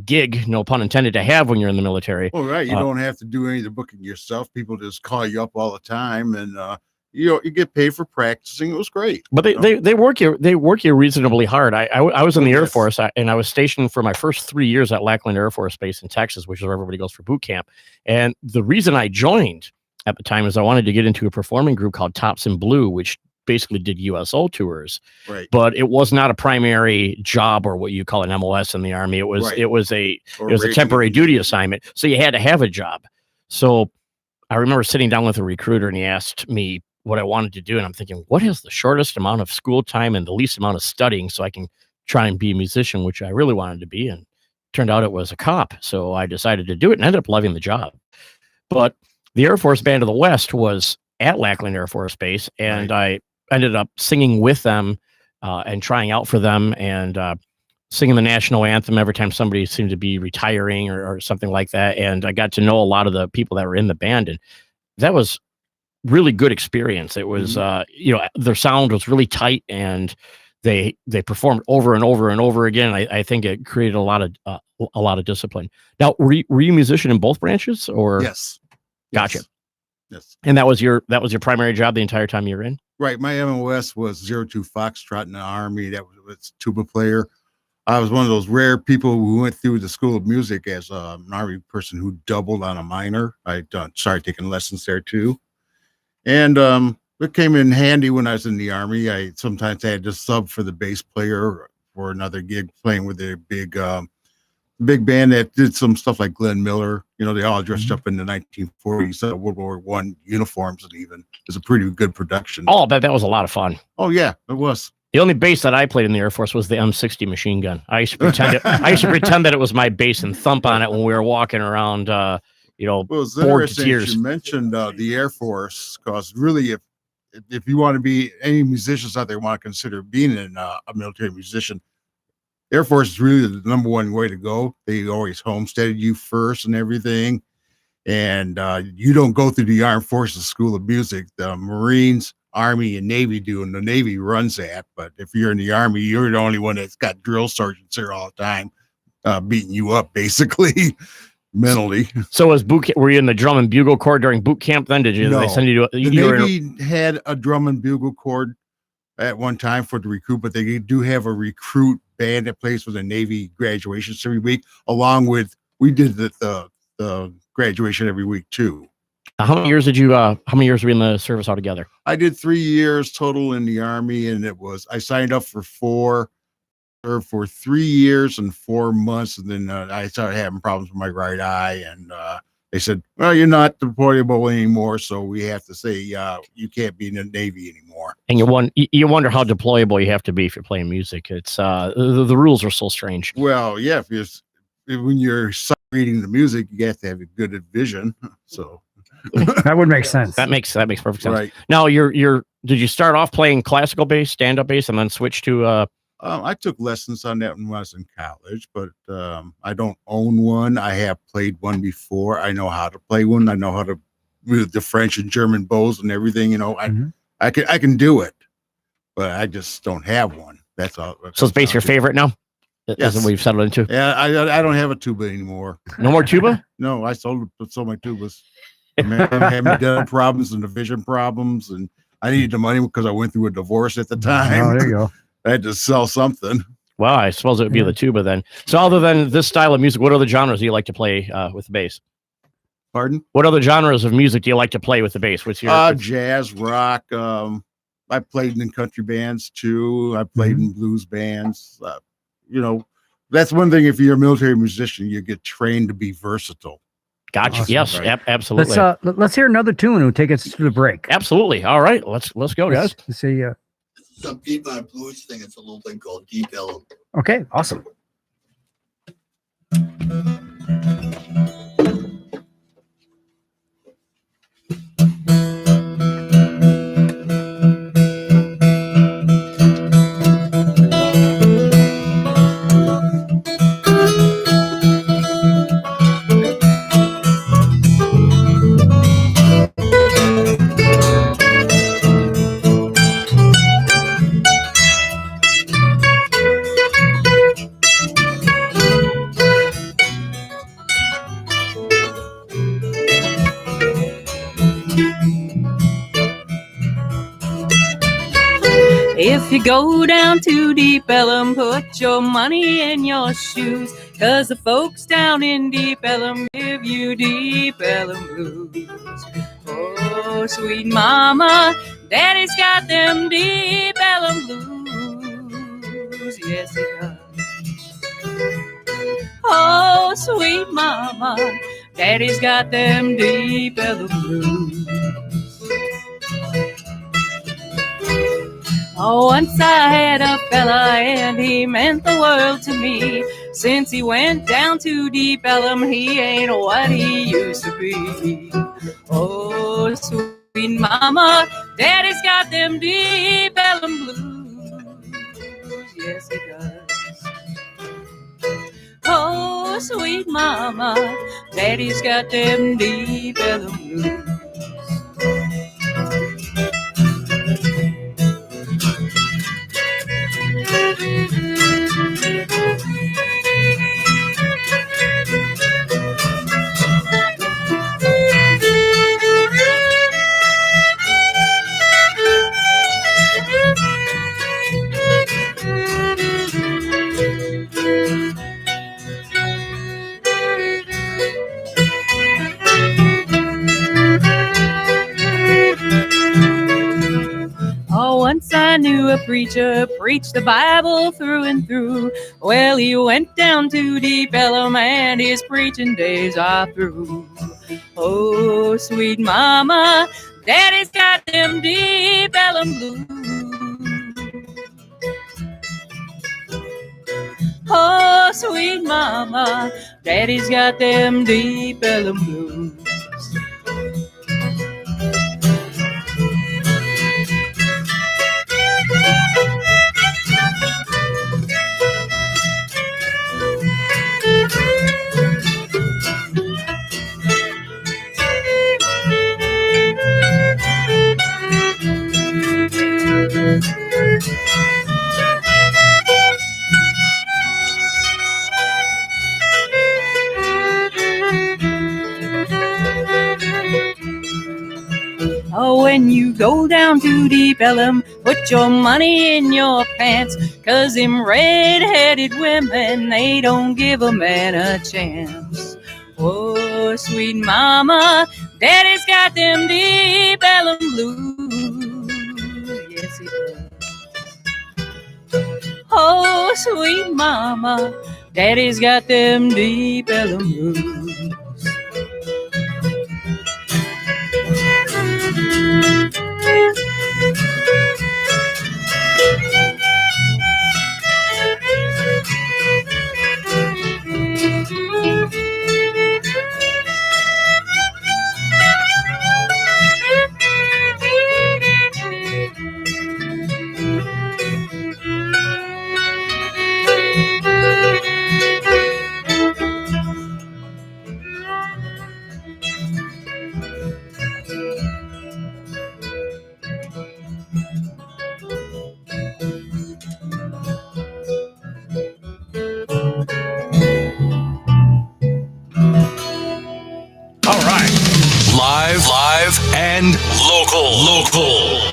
gig, no pun intended, to have when you're in the military. Oh, right. You don't have to do any of the booking yourself. People just call you up all the time, and you get paid for practicing. It was great. But they work you reasonably hard. I was in the Air Force, and I was stationed for my first 3 years at Lackland Air Force Base in Texas, which is where everybody goes for boot camp. And the reason I joined at the time is I wanted to get into a performing group called Tops in Blue, which basically did USO tours. Right. But it was not a primary job, or what you call an MOS in the Army. It was Right. it was a temporary duty assignment. So you had to have a job. So I remember sitting down with a recruiter, and he asked me what I wanted to do. And I'm thinking, what is the shortest amount of school time and the least amount of studying so I can try and be a musician, which I really wanted to be. And turned out it was a cop. So I decided to do it and ended up loving the job. But the Air Force Band of the West was at Lackland Air Force Base, and I ended up singing with them and trying out for them, and singing the national anthem every time somebody seemed to be retiring or something like that. And I got to know a lot of the people that were in the band, and that was really good experience. It was, their sound was really tight, and they performed over and over and over again. I think it created a lot of discipline. Now, were you a musician in both branches, or? Yes. Gotcha. Yes. And that was your primary job the entire time you were in? Right. My MOS was 02 Foxtrot in the Army. That was tuba player. I was one of those rare people who went through the School of Music as an Army person who doubled on a minor. I started taking lessons there too. And it came in handy when I was in the Army. I sometimes had to sub for the bass player for another gig, playing with a big band that did some stuff like Glenn Miller. They all dressed up in the 1940s, World War I uniforms, and even it was a pretty good production. Oh, I bet that was a lot of fun. Oh yeah, it was. The only bass that I played in the Air Force was the M60 machine gun. I used to pretend that it was my bass and thump on it when we were walking around. Well, it's bored to interesting tears. you mentioned the Air Force, because really, if you want to be, any musicians out there want to consider being a military musician, Air Force is really the number one way to go. They always homesteaded you first and everything. And you don't go through the Armed Forces School of Music. The Marines, Army and Navy do, and the Navy runs that. But if you're in the Army, you're the only one that's got drill sergeants there all the time, beating you up basically mentally. So was were you in the drum and bugle corps during boot camp then? Did you No. they send you to The you were in- Navy had a drum and bugle corps at one time for the recruit, but they do have a recruit band that plays for the Navy graduations every week, along with we did the graduation every week too. How many years were you in the service altogether? I did 3 years total in the Army, and I signed up for 4, served for 3 years and 4 months, and then I started having problems with my right eye, and they said, well, you're not deployable anymore, so we have to say you can't be in the Navy anymore. And you wonder how deployable you have to be if you're playing music. It's the rules are so strange. Well, yeah, when you're reading the music, you have to have a good vision. So that would make sense. That makes perfect sense. Right. Now, did you start off playing classical bass, stand-up bass, and then switch to? I took lessons on that when I was in college, but I don't own one. I have played one before. I know how to play one. I know how to with the French and German bows and everything. You know, I can do it, but I just don't have one. That's all. So is bass your favorite now? Yes. That's what we've settled into. Yeah, I don't have a tuba anymore. No more tuba? No, I sold my tubas. I'm having done problems and the vision problems, and I needed the money because I went through a divorce at the time. Oh, there you go. I had to sell something. Well, I suppose it would be the tuba then. So other than this style of music, what other genres do you like to play with the bass? Pardon? What other genres of music do you like to play with the bass? What's your jazz, rock? I played in country bands too. I played in blues bands. You know, that's one thing. If you're a military musician, you get trained to be versatile. Gotcha. Awesome. Yes, absolutely. Let's hear another tune and take us to the break. Absolutely. All right, let's go, guys. Let's see. Some Piedmont blues thing. It's a little thing called Deep Ellum. Okay, awesome. If you go down to Deep Ellum, put your money in your shoes, 'cause the folks down in Deep Ellum give you Deep Ellum blues. Oh, sweet mama, daddy's got them Deep Ellum blues. Yes, he does. Oh, sweet mama, daddy's got them Deep Ellum blues. Oh, once I had a fella and he meant the world to me. Since he went down to Deep Ellum, he ain't what he used to be. Oh, sweet mama, daddy's got them Deep Ellum blues. Yes, he does. Oh, sweet mama, daddy's got them Deep Ellum blues. Oh, once I knew a preacher preached the Bible through and through. Well, he went down to Deep Ellum and his preaching days are through. Oh, sweet mama, daddy's got them Deep Ellum blues. Oh, sweet mama, daddy's got them Deep Ellum blues. Oh, when you go down to Deep Ellum, put your money in your pants, 'cause them red-headed women, they don't give a man a chance. Oh, sweet mama, daddy's got them Deep Ellum blues. Yes, he does. Oh, sweet mama, daddy's got them Deep Ellum blues. All right. Live, and local.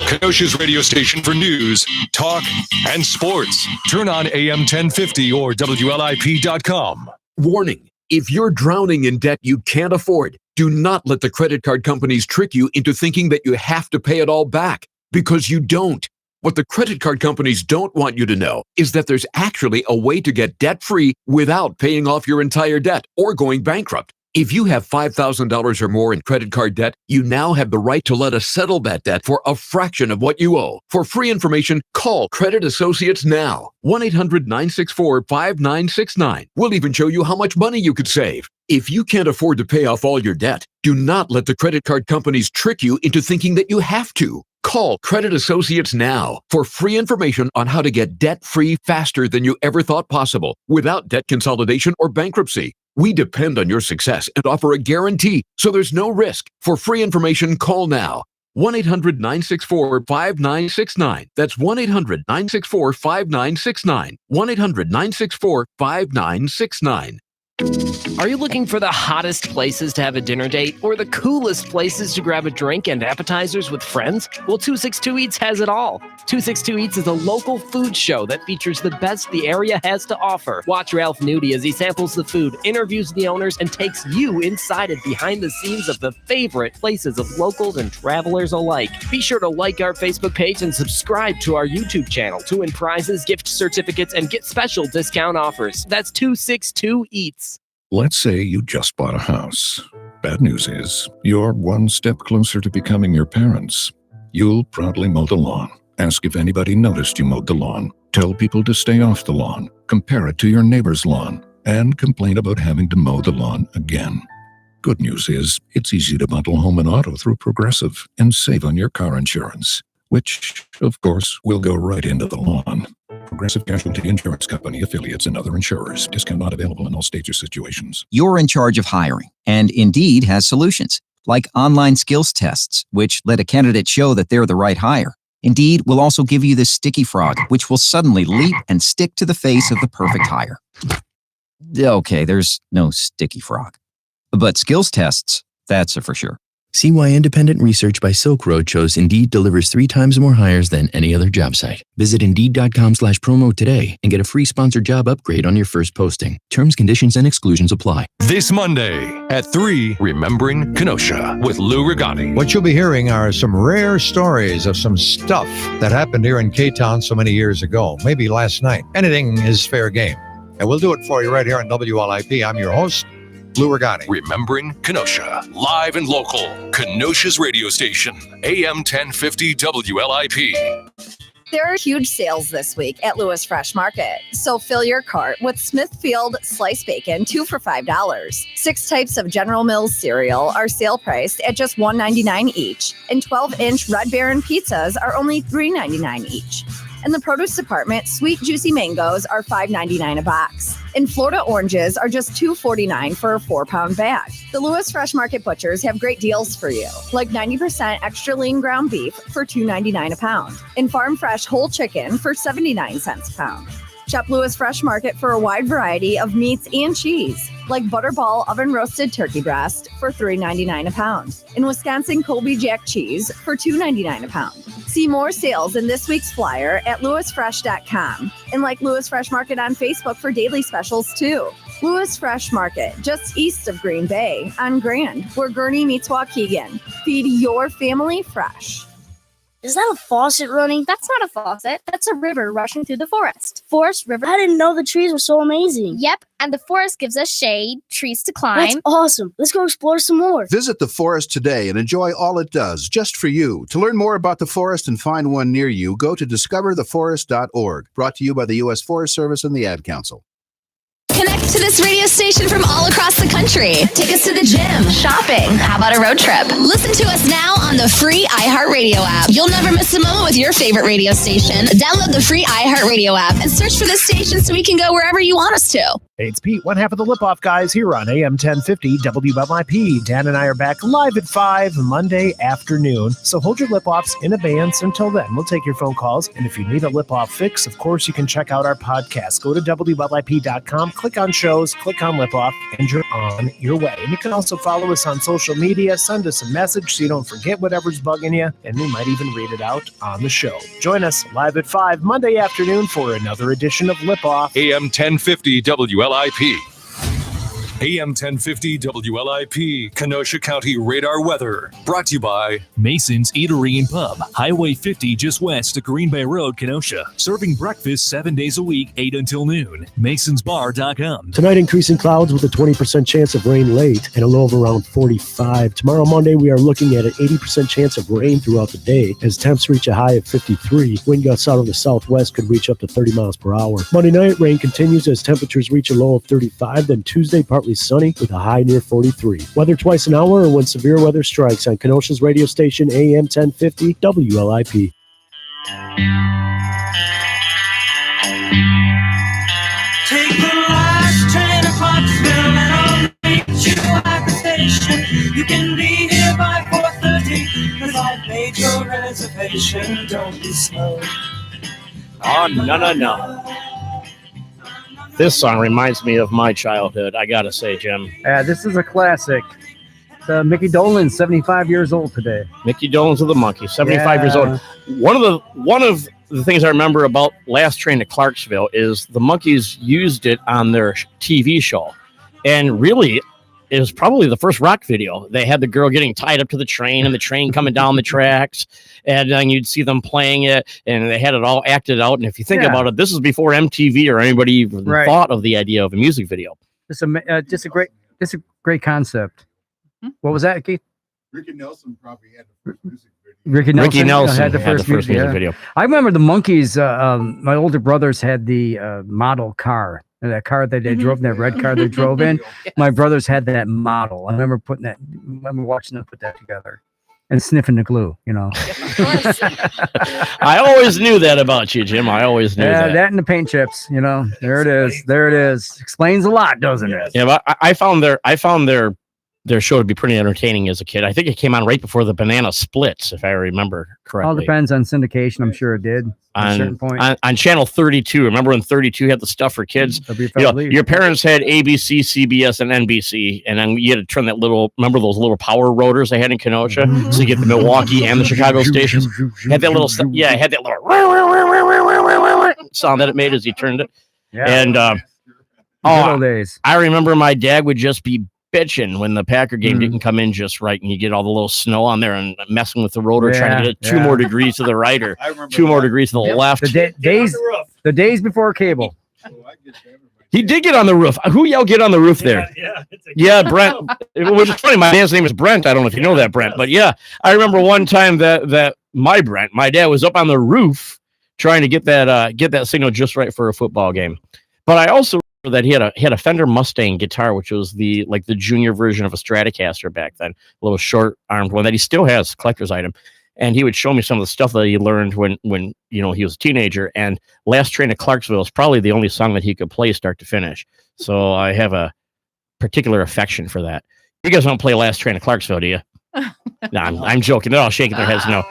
Kenosha's radio station for news, talk, and sports. Turn on AM 1050 or WLIP.com. Warning. If you're drowning in debt you can't afford, do not let the credit card companies trick you into thinking that you have to pay it all back, because you don't. What the credit card companies don't want you to know is that there's actually a way to get debt-free without paying off your entire debt or going bankrupt. If you have $5,000 or more in credit card debt, you now have the right to let us settle that debt for a fraction of what you owe. For free information, call Credit Associates now. 1-800-964-5969. We'll even show you how much money you could save. If you can't afford to pay off all your debt, do not let the credit card companies trick you into thinking that you have to. Call Credit Associates now for free information on how to get debt-free faster than you ever thought possible without debt consolidation or bankruptcy. We depend on your success and offer a guarantee, so there's no risk. For free information, call now. 1-800-964-5969. That's 1-800-964-5969. 1-800-964-5969. Are you looking for the hottest places to have a dinner date or the coolest places to grab a drink and appetizers with friends? Well, 262 Eats has it all. 262 Eats is a local food show that features the best the area has to offer. Watch Ralph Nudi as he samples the food, interviews the owners, and takes you inside and behind the scenes of the favorite places of locals and travelers alike. Be sure to like our Facebook page and subscribe to our YouTube channel to win prizes, gift certificates, and get special discount offers. That's 262 Eats. Let's say you just bought a house. Bad news is, you're one step closer to becoming your parents. You'll proudly mow the lawn. Ask if anybody noticed you mowed the lawn. Tell people to stay off the lawn. Compare it to your neighbor's lawn. And complain about having to mow the lawn again. Good news is, it's easy to bundle home and auto through Progressive and save on your car insurance, which, of course, will go right into the lawn. Progressive Casualty Insurance Company, affiliates, and other insurers. Discount not available in all states or situations. You're in charge of hiring, and Indeed has solutions, like online skills tests, which let a candidate show that they're the right hire. Indeed will also give you this sticky frog, which will suddenly leap and stick to the face of the perfect hire. Okay, there's no sticky frog. But skills tests, that's a for sure. See why independent research by Silk Road shows Indeed delivers 3 times more hires than any other job site. Visit Indeed.com/promo today and get a free sponsored job upgrade on your first posting. Terms, conditions, and exclusions apply. This Monday at 3, Remembering Kenosha with Lou Regani. What you'll be hearing are some rare stories of some stuff that happened here in K-Town so many years ago, maybe last night. Anything is fair game. And we'll do it for you right here on WLIP. I'm your host, Lou Regani. Remembering Kenosha, live and local. Kenosha's radio station, AM 1050 WLIP. There are huge sales this week at Lewis Fresh Market. So fill your cart with Smithfield sliced bacon, 2 for $5. 6 types of General Mills cereal are sale priced at just $1.99 each. And 12-inch Red Baron pizzas are only $3.99 each. In the produce department, sweet juicy mangoes are $5.99 a box. And Florida oranges are just $2.49 for a 4-pound bag. The Lewis Fresh Market butchers have great deals for you, like 90% extra lean ground beef for $2.99 a pound, and farm fresh whole chicken for 79 cents a pound. Shop Lewis Fresh Market for a wide variety of meats and cheese, like Butterball oven roasted turkey breast for $3.99 a pound, and Wisconsin Colby Jack cheese for $2.99 a pound. See more sales in this week's flyer at lewisfresh.com, and like Lewis Fresh Market on Facebook for daily specials too. Lewis Fresh Market, just east of Green Bay on Grand, where Gurney meets Waukegan. Feed your family fresh. Is that a faucet running? That's not a faucet. That's a river rushing through the forest. Forest River? I didn't know the trees were so amazing. Yep, and the forest gives us shade, trees to climb. That's awesome. Let's go explore some more. Visit the forest today and enjoy all it does, just for you. To learn more about the forest and find one near you, go to discovertheforest.org. Brought to you by the U.S. Forest Service and the Ad Council. Connect to this radio station from all across the country. Take us to the gym, shopping. How about a road trip? Listen to us now on the free iHeartRadio app. You'll never miss a moment with your favorite radio station. Download the free iHeartRadio app and search for this station so we can go wherever you want us to. Hey, it's Pete, one half of the Lip Off guys here on AM 1050 WLIP. Dan and I are back live at 5 Monday afternoon. So hold your lip offs in abeyance until then. We'll take your phone calls. And if you need a lip off fix, of course, you can check out our podcast. Go to WLIP.com, click on shows, click on lip off, and you're on your way. And you can also follow us on social media. Send us a message so you don't forget whatever's bugging you. And we might even read it out on the show. Join us live at 5 Monday afternoon for another edition of Lip Off. AM 1050 WLIP. AM 1050 WLIP, Kenosha County Radar Weather. Brought to you by Mason's Eatery and Pub, Highway 50 just west of Green Bay Road, Kenosha. Serving breakfast 7 days a week, 8 until noon. MasonsBar.com. Tonight, increasing clouds with a 20% chance of rain late and a low of around 45. Tomorrow, Monday, we are looking at an 80% chance of rain throughout the day as temps reach a high of 53. Wind gusts out of the southwest could reach up to 30 miles per hour. Monday night, rain continues as temperatures reach a low of 35. Then Tuesday, partly sunny with a high near 43. Weather twice an hour or when severe weather strikes on Kenosha's radio station AM 1050 WLIP. Take the last train to Clarksville and I'll meet you at the station. You can be here by 4:30 because I've made your reservation. Don't be slow. Oh, no. This song reminds me of my childhood, I gotta say, Jim. This is a classic. Mickey Dolenz, 75 years old today. Mickey Dolenz of the Monkees, 75 years old. One of the things I remember about Last Train to Clarksville is the Monkees used it on their TV show. And really, it was probably the first rock video. They had the girl getting tied up to the train and the train coming down the tracks. And then you'd see them playing it and they had it all acted out. And if you think about it, this is before MTV or anybody even thought of the idea of a music video. Just a great concept. What was that, Keith? Ricky Nelson probably had the first music video. Ricky Nelson had the first music video. I remember the Monkees. My older brothers had the model car. That car that they drove, that red car they drove in. Yes. My brothers had that model. I remember watching them put that together and sniffing the glue, you know. I always knew that about you, Jim. I always knew that. That and the paint chips, you know. There it is. There it is. Explains a lot, doesn't it? Yeah, but I found their show to be pretty entertaining as a kid. I think it came on right before the Banana Splits, if I remember correctly. All depends on syndication. I'm sure it did. At a certain point. On channel 32. Remember when 32 had the stuff for kids? Your parents had ABC, CBS, and NBC, and then you had to turn that remember those little power rotors they had in Kenosha? So you get the Milwaukee and the Chicago stations. Had that little stuff. Yeah, it had that little sound that it made as you turned it. Yeah. And old days. I remember my dad would just be bitching when the Packer game didn't come in just right, and you get all the little snow on there and messing with the rotor, trying to get it 2 more degrees to the right or 2 more degrees to the left. The days before cable. He did get on the roof. Who yelled "get on the roof" there? Yeah, Brent. Which is funny. My dad's name is Brent. I don't know if you know that, Brent, but yeah, I remember one time that my dad was up on the roof trying to get that signal just right for a football game. But I also that he had a Fender Mustang guitar, which was the junior version of a Stratocaster back then, a little short armed one that he still has, collector's item. and he would show me some of the stuff that he learned when he was a teenager. And Last Train to Clarksville is probably the only song that he could play start to finish. So I have a particular affection for that. You guys don't play Last Train to Clarksville, do you? No, I'm joking. They're all shaking their heads no.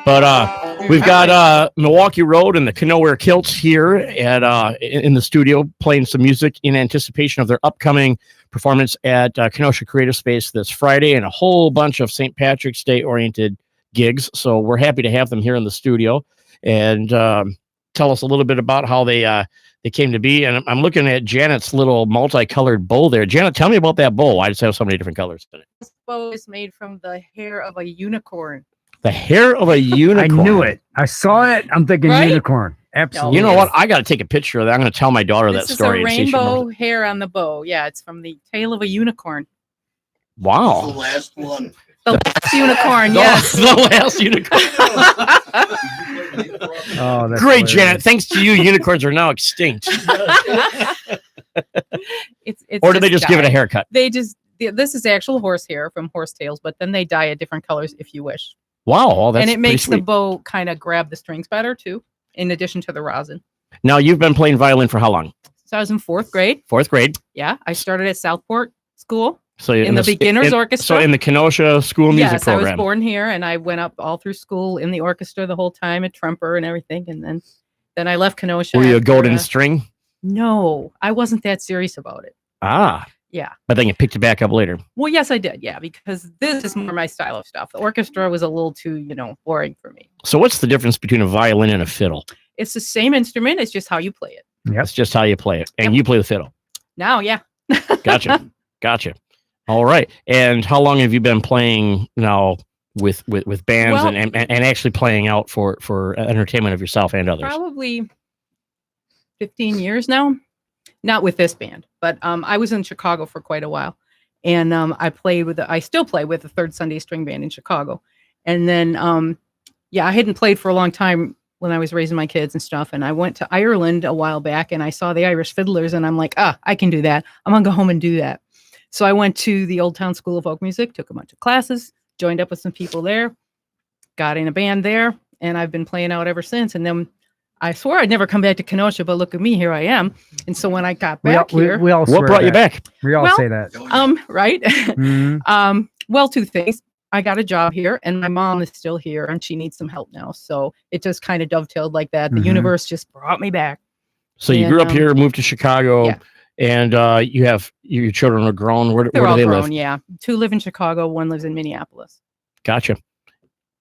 But we've got Milwaukee Road and the Canoeware Kilts here in the studio playing some music in anticipation of their upcoming performance at Kenosha Creative Space this Friday, and a whole bunch of St. Patrick's Day oriented gigs. So we're happy to have them here in the studio and tell us a little bit about how they came to be. And I'm looking at Janet's little multicolored bow there. Janet, tell me about that bow. I just have so many different colors in it. This bow is made from the hair of a unicorn. The hair of a unicorn. I knew it. I saw it. I'm thinking Right? unicorn. Absolutely. You know what? I got to take a picture of that. I'm going to tell my daughter that This is story. a and see if she rainbow remembers hair on the bow. Yeah, it's from the tail of a unicorn. it. Wow. The last one. The last unicorn, The- yes. the last unicorn. Oh, that's Great, hilarious. Janet. Thanks to you, unicorns are now extinct. It's Or do they just give it a dyed. haircut? This is actual horse hair from horse tails, but then they dye it different colors if you wish. Wow. Oh, that's And it makes the pretty sweet. bow kind of grab the strings better too, in addition to the rosin. Now, you've been playing violin for how long? So I was in 4th grade. 4th grade. Yeah, I started at Southport School. So you're In the beginner's So orchestra? in the Kenosha School Music Yes, Program. I was born here, and I went up all through school in the orchestra the whole time at Trumper and everything, and then I left Kenosha. Were you a after, golden string? No, I wasn't that serious about it. Ah. Yeah. But then you picked it back up later. Well, yes, I did. Yeah, because this is more my style of stuff. The orchestra was a little too, boring for me. So what's the difference between a violin and a fiddle? It's the same instrument. It's just how you play it. That's just how you play it. And you play the fiddle. Now, yeah. Gotcha. Gotcha. All right. And how long have you been playing now with bands Well- and actually playing out for entertainment of yourself and others? Probably 15 years now. Not with this band, but I was in Chicago for quite a while, and I still play with the Third Sunday String Band in Chicago, and then I hadn't played for a long time when I was raising my kids and stuff, and I went to Ireland a while back, and I saw the Irish Fiddlers, and I'm like, I can do that. I'm gonna go home and do that. So I went to the Old Town School of Folk Music, took a bunch of classes, joined up with some people there, got in a band there, and I've been playing out ever since. And then I swore I'd never come back to Kenosha, but look at me, here I am. And so when I got back here, we all What swear brought you that. back? We all Well, say that. right? Mhm. Well, 2 things. I got a job here, and my mom is still here, and she needs some help now. So it just kind of dovetailed like that. The Mhm. universe just brought me back. So you And, grew up here, moved to Chicago, yeah. and you have your children are grown. Where They're do all they grown, live? yeah. 2 live in Chicago, 1 lives in Minneapolis. Gotcha.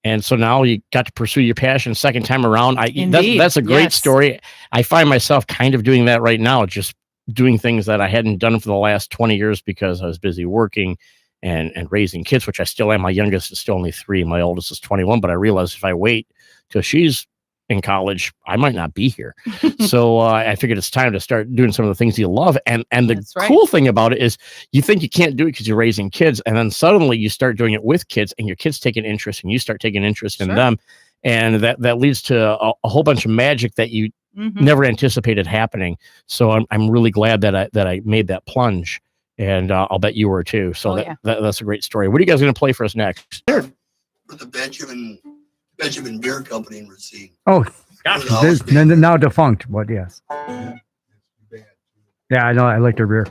And so now you got to pursue your passion second time around. Indeed, That's a great yes. story. I find myself kind of doing that right now, just doing things that I hadn't done for the last 20 years because I was busy working and raising kids, which I still am. My youngest is still only 3. My oldest is 21, but I realize if I wait till she's in college, I might not be here. So I figured it's time to start doing some of the things you love. And the right. cool thing about it is you think you can't do it because you're raising kids. And then suddenly you start doing it with kids and your kids take an interest and you start taking interest in Sure. them. And that leads to a whole bunch of magic that you Mhm. never anticipated happening. So I'm really glad that I made that plunge. And I'll bet you were too. So Oh, that, yeah. that's a great story. What are you guys going to play for us next? With the Benjamin Beer Company in Racine. Oh, Gotcha. this, now defunct, but yes. Yeah, I know. I like their beer.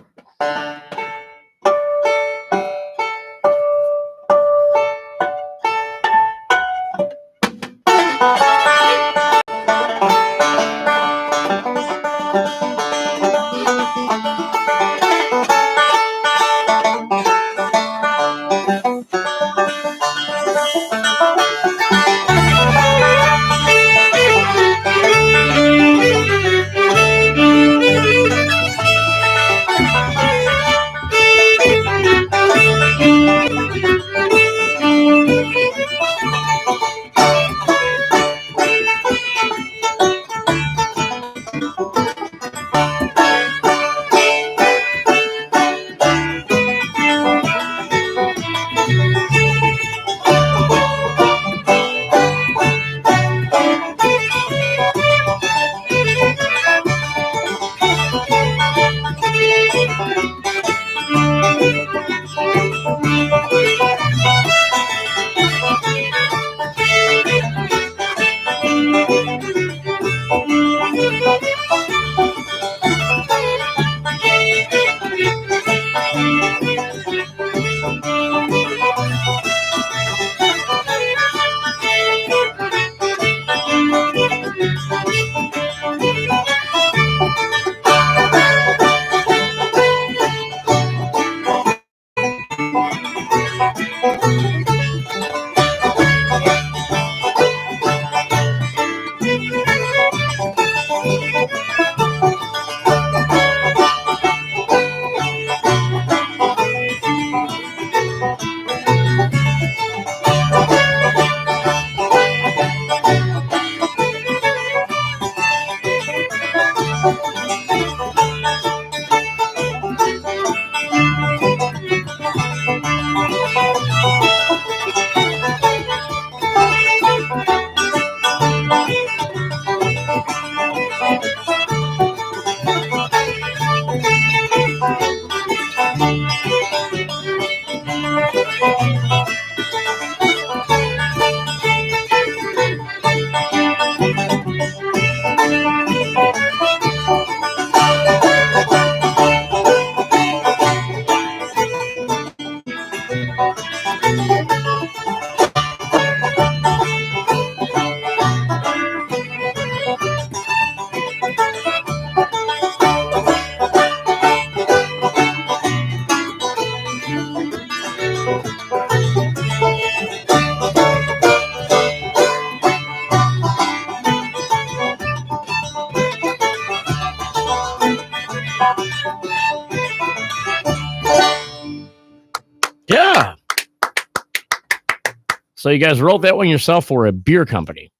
So you guys wrote that one yourself for a beer company.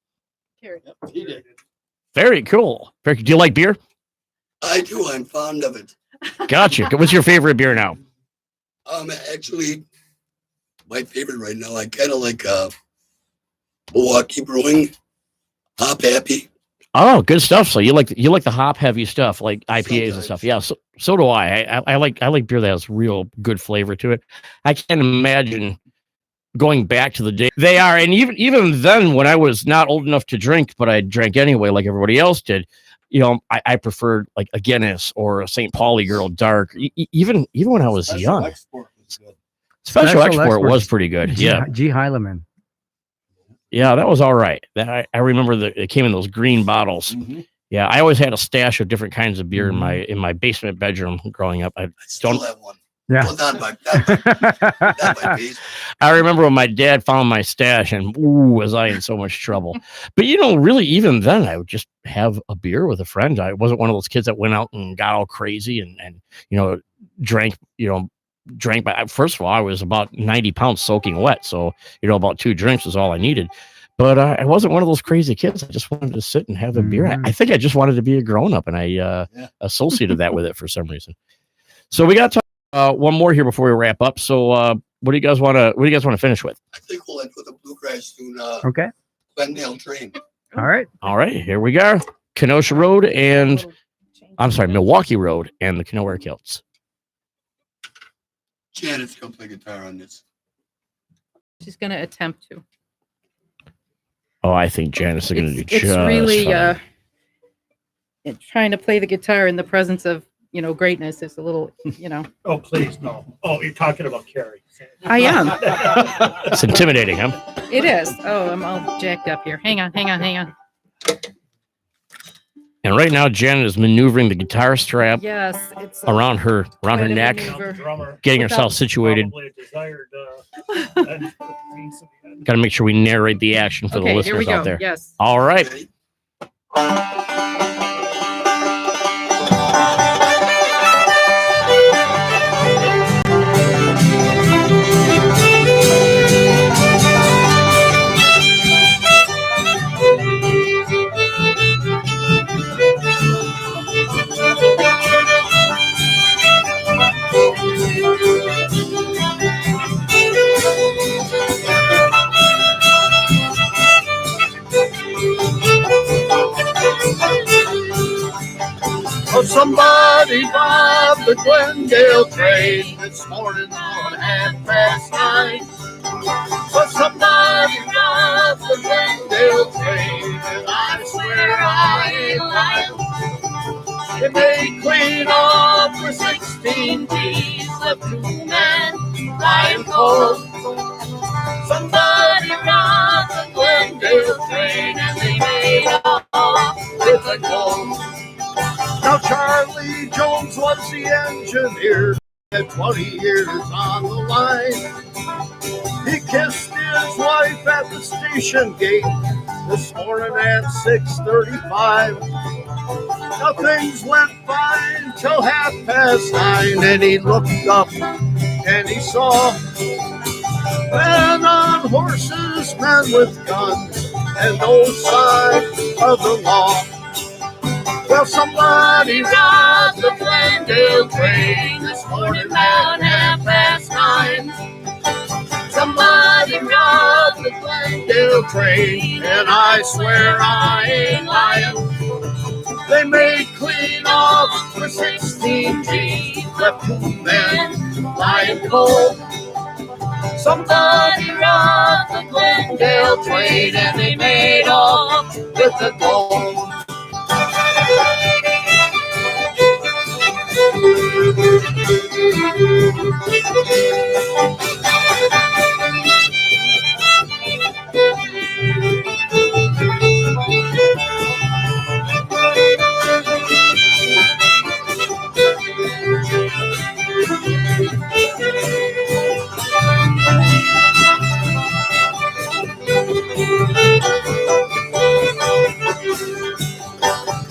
He did. Very cool. Do you like beer? I do. I'm fond of it. Gotcha. What's your favorite beer now? Actually, my favorite right now, I kind of like Milwaukee Brewing, Hop Happy. Oh, good stuff. So you like the hop heavy stuff, like IPAs and stuff. Yeah, so do I. I like beer that has real good flavor to it. I can't imagine going back to the day they are, and even then, when I was not old enough to drink, but I drank anyway, like everybody else did. You know, I preferred like a Guinness or a St. Pauli Girl Dark. Even when I was young. Special Export was pretty good. Yeah, G. Heileman. Yeah, that was all right. That I remember that it came in those green bottles. Mm-hmm. Yeah, I always had a stash of different kinds of beer in my basement bedroom growing up. I Still have one. Yeah. Well, not my base. I remember when my dad found my stash, and was I in so much trouble. But really, even then, I would just have a beer with a friend. I wasn't one of those kids that went out and got all crazy and drank. But first of all, I was about 90 pounds soaking wet, so about 2 drinks was all I needed. But I wasn't one of those crazy kids. I just wanted to sit and have a beer. I think I just wanted to be a grown up, and I associated that with it for some reason. So we got to one more here before we wrap up. So what do you guys want to finish with? I think we'll end with a bluegrass tune. Okay. Glendale Train. All right. Here we go. Kenosha Road and Milwaukee Road and the Kenoware Kilts. Janet's gonna play guitar on this. She's going to attempt to. Oh, I think Janice is going to do It's just really fine. trying to play the guitar in the presence of greatness is a little Oh, please, no. Oh, you're talking about Carrie. I am. It's intimidating, huh? It is. Oh, I'm all jacked up here. Hang on. And right now, Janet is maneuvering the guitar strap Yes, it's around her quite a neck, maneuver. getting herself situated. Got to make sure we narrate the action for the Okay, here we listeners go. out there. Yes. All right. Oh, somebody robbed the Glendale train this morning on 9:30. Oh, somebody robbed the Glendale train, and I swear I ain't lying. It made clean off for 16 G's, left 2 men lying cold. Somebody robbed the Glendale train, and they made off with the gold. Now Charlie Jones was the engineer, had 20 years on the line. He kissed his wife at the station gate this morning at 6:35. Now things went fine till 9:30, and he looked up and he saw men on horses, men with guns, and no sign of the law. Well, somebody robbed the Glendale train this morning about 9:30. Somebody robbed the Glendale train, and I swear I ain't lying. They made clean off for 16 G's, left 2 men lying cold. Somebody robbed the Glendale train, and they made off with the gold.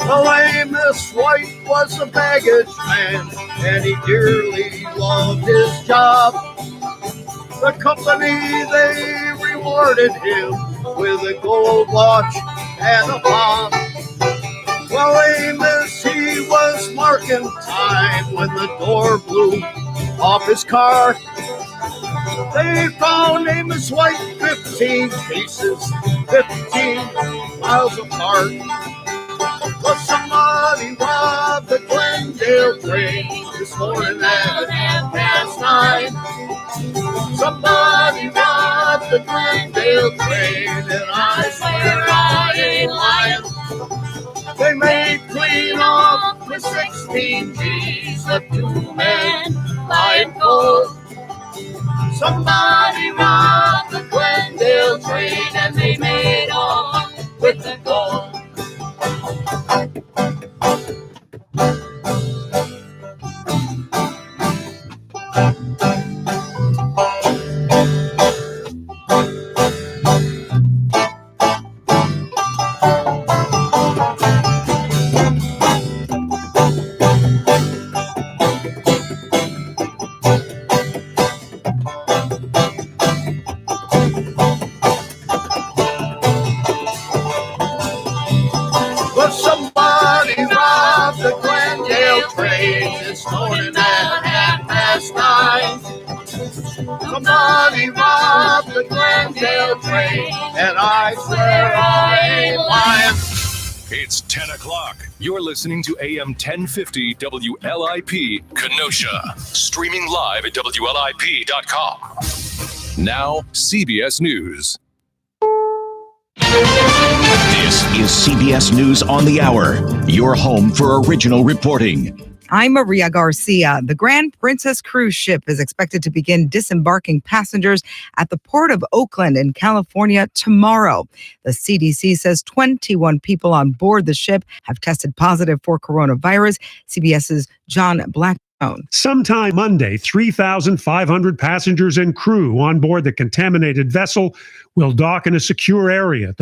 Well, Amos White was a baggage man, and he dearly loved his job. The company, they rewarded him with a gold watch and a bomb. Well, Amos, he was marking time when the door blew off his car. They found Amos White 15 cases, 15 miles apart. Well, somebody robbed the Glendale train this morning at 9:30. Somebody robbed the Glendale train, and I swear I ain't lying. They made clean off with 16 G's, left 2 men lying cold. Somebody robbed the Glendale train, and they made off with the gold. Well, somebody robbed the Glendale train this morning at 9:30. Somebody robbed the Glendale train, and I swear I ain't lying. It's 10 o'clock. You're listening to AM 1050 WLIP Kenosha. Streaming live at WLIP.com. Now, CBS News. This is CBS News on the Hour, your home for original reporting. I'm Maria Garcia. The Grand Princess cruise ship is expected to begin disembarking passengers at the port of Oakland in California tomorrow. The CDC says 21 people on board the ship have tested positive for coronavirus. CBS's John Blackstone. Sometime Monday, 3,500 passengers and crew on board the contaminated vessel will dock in a secure area at the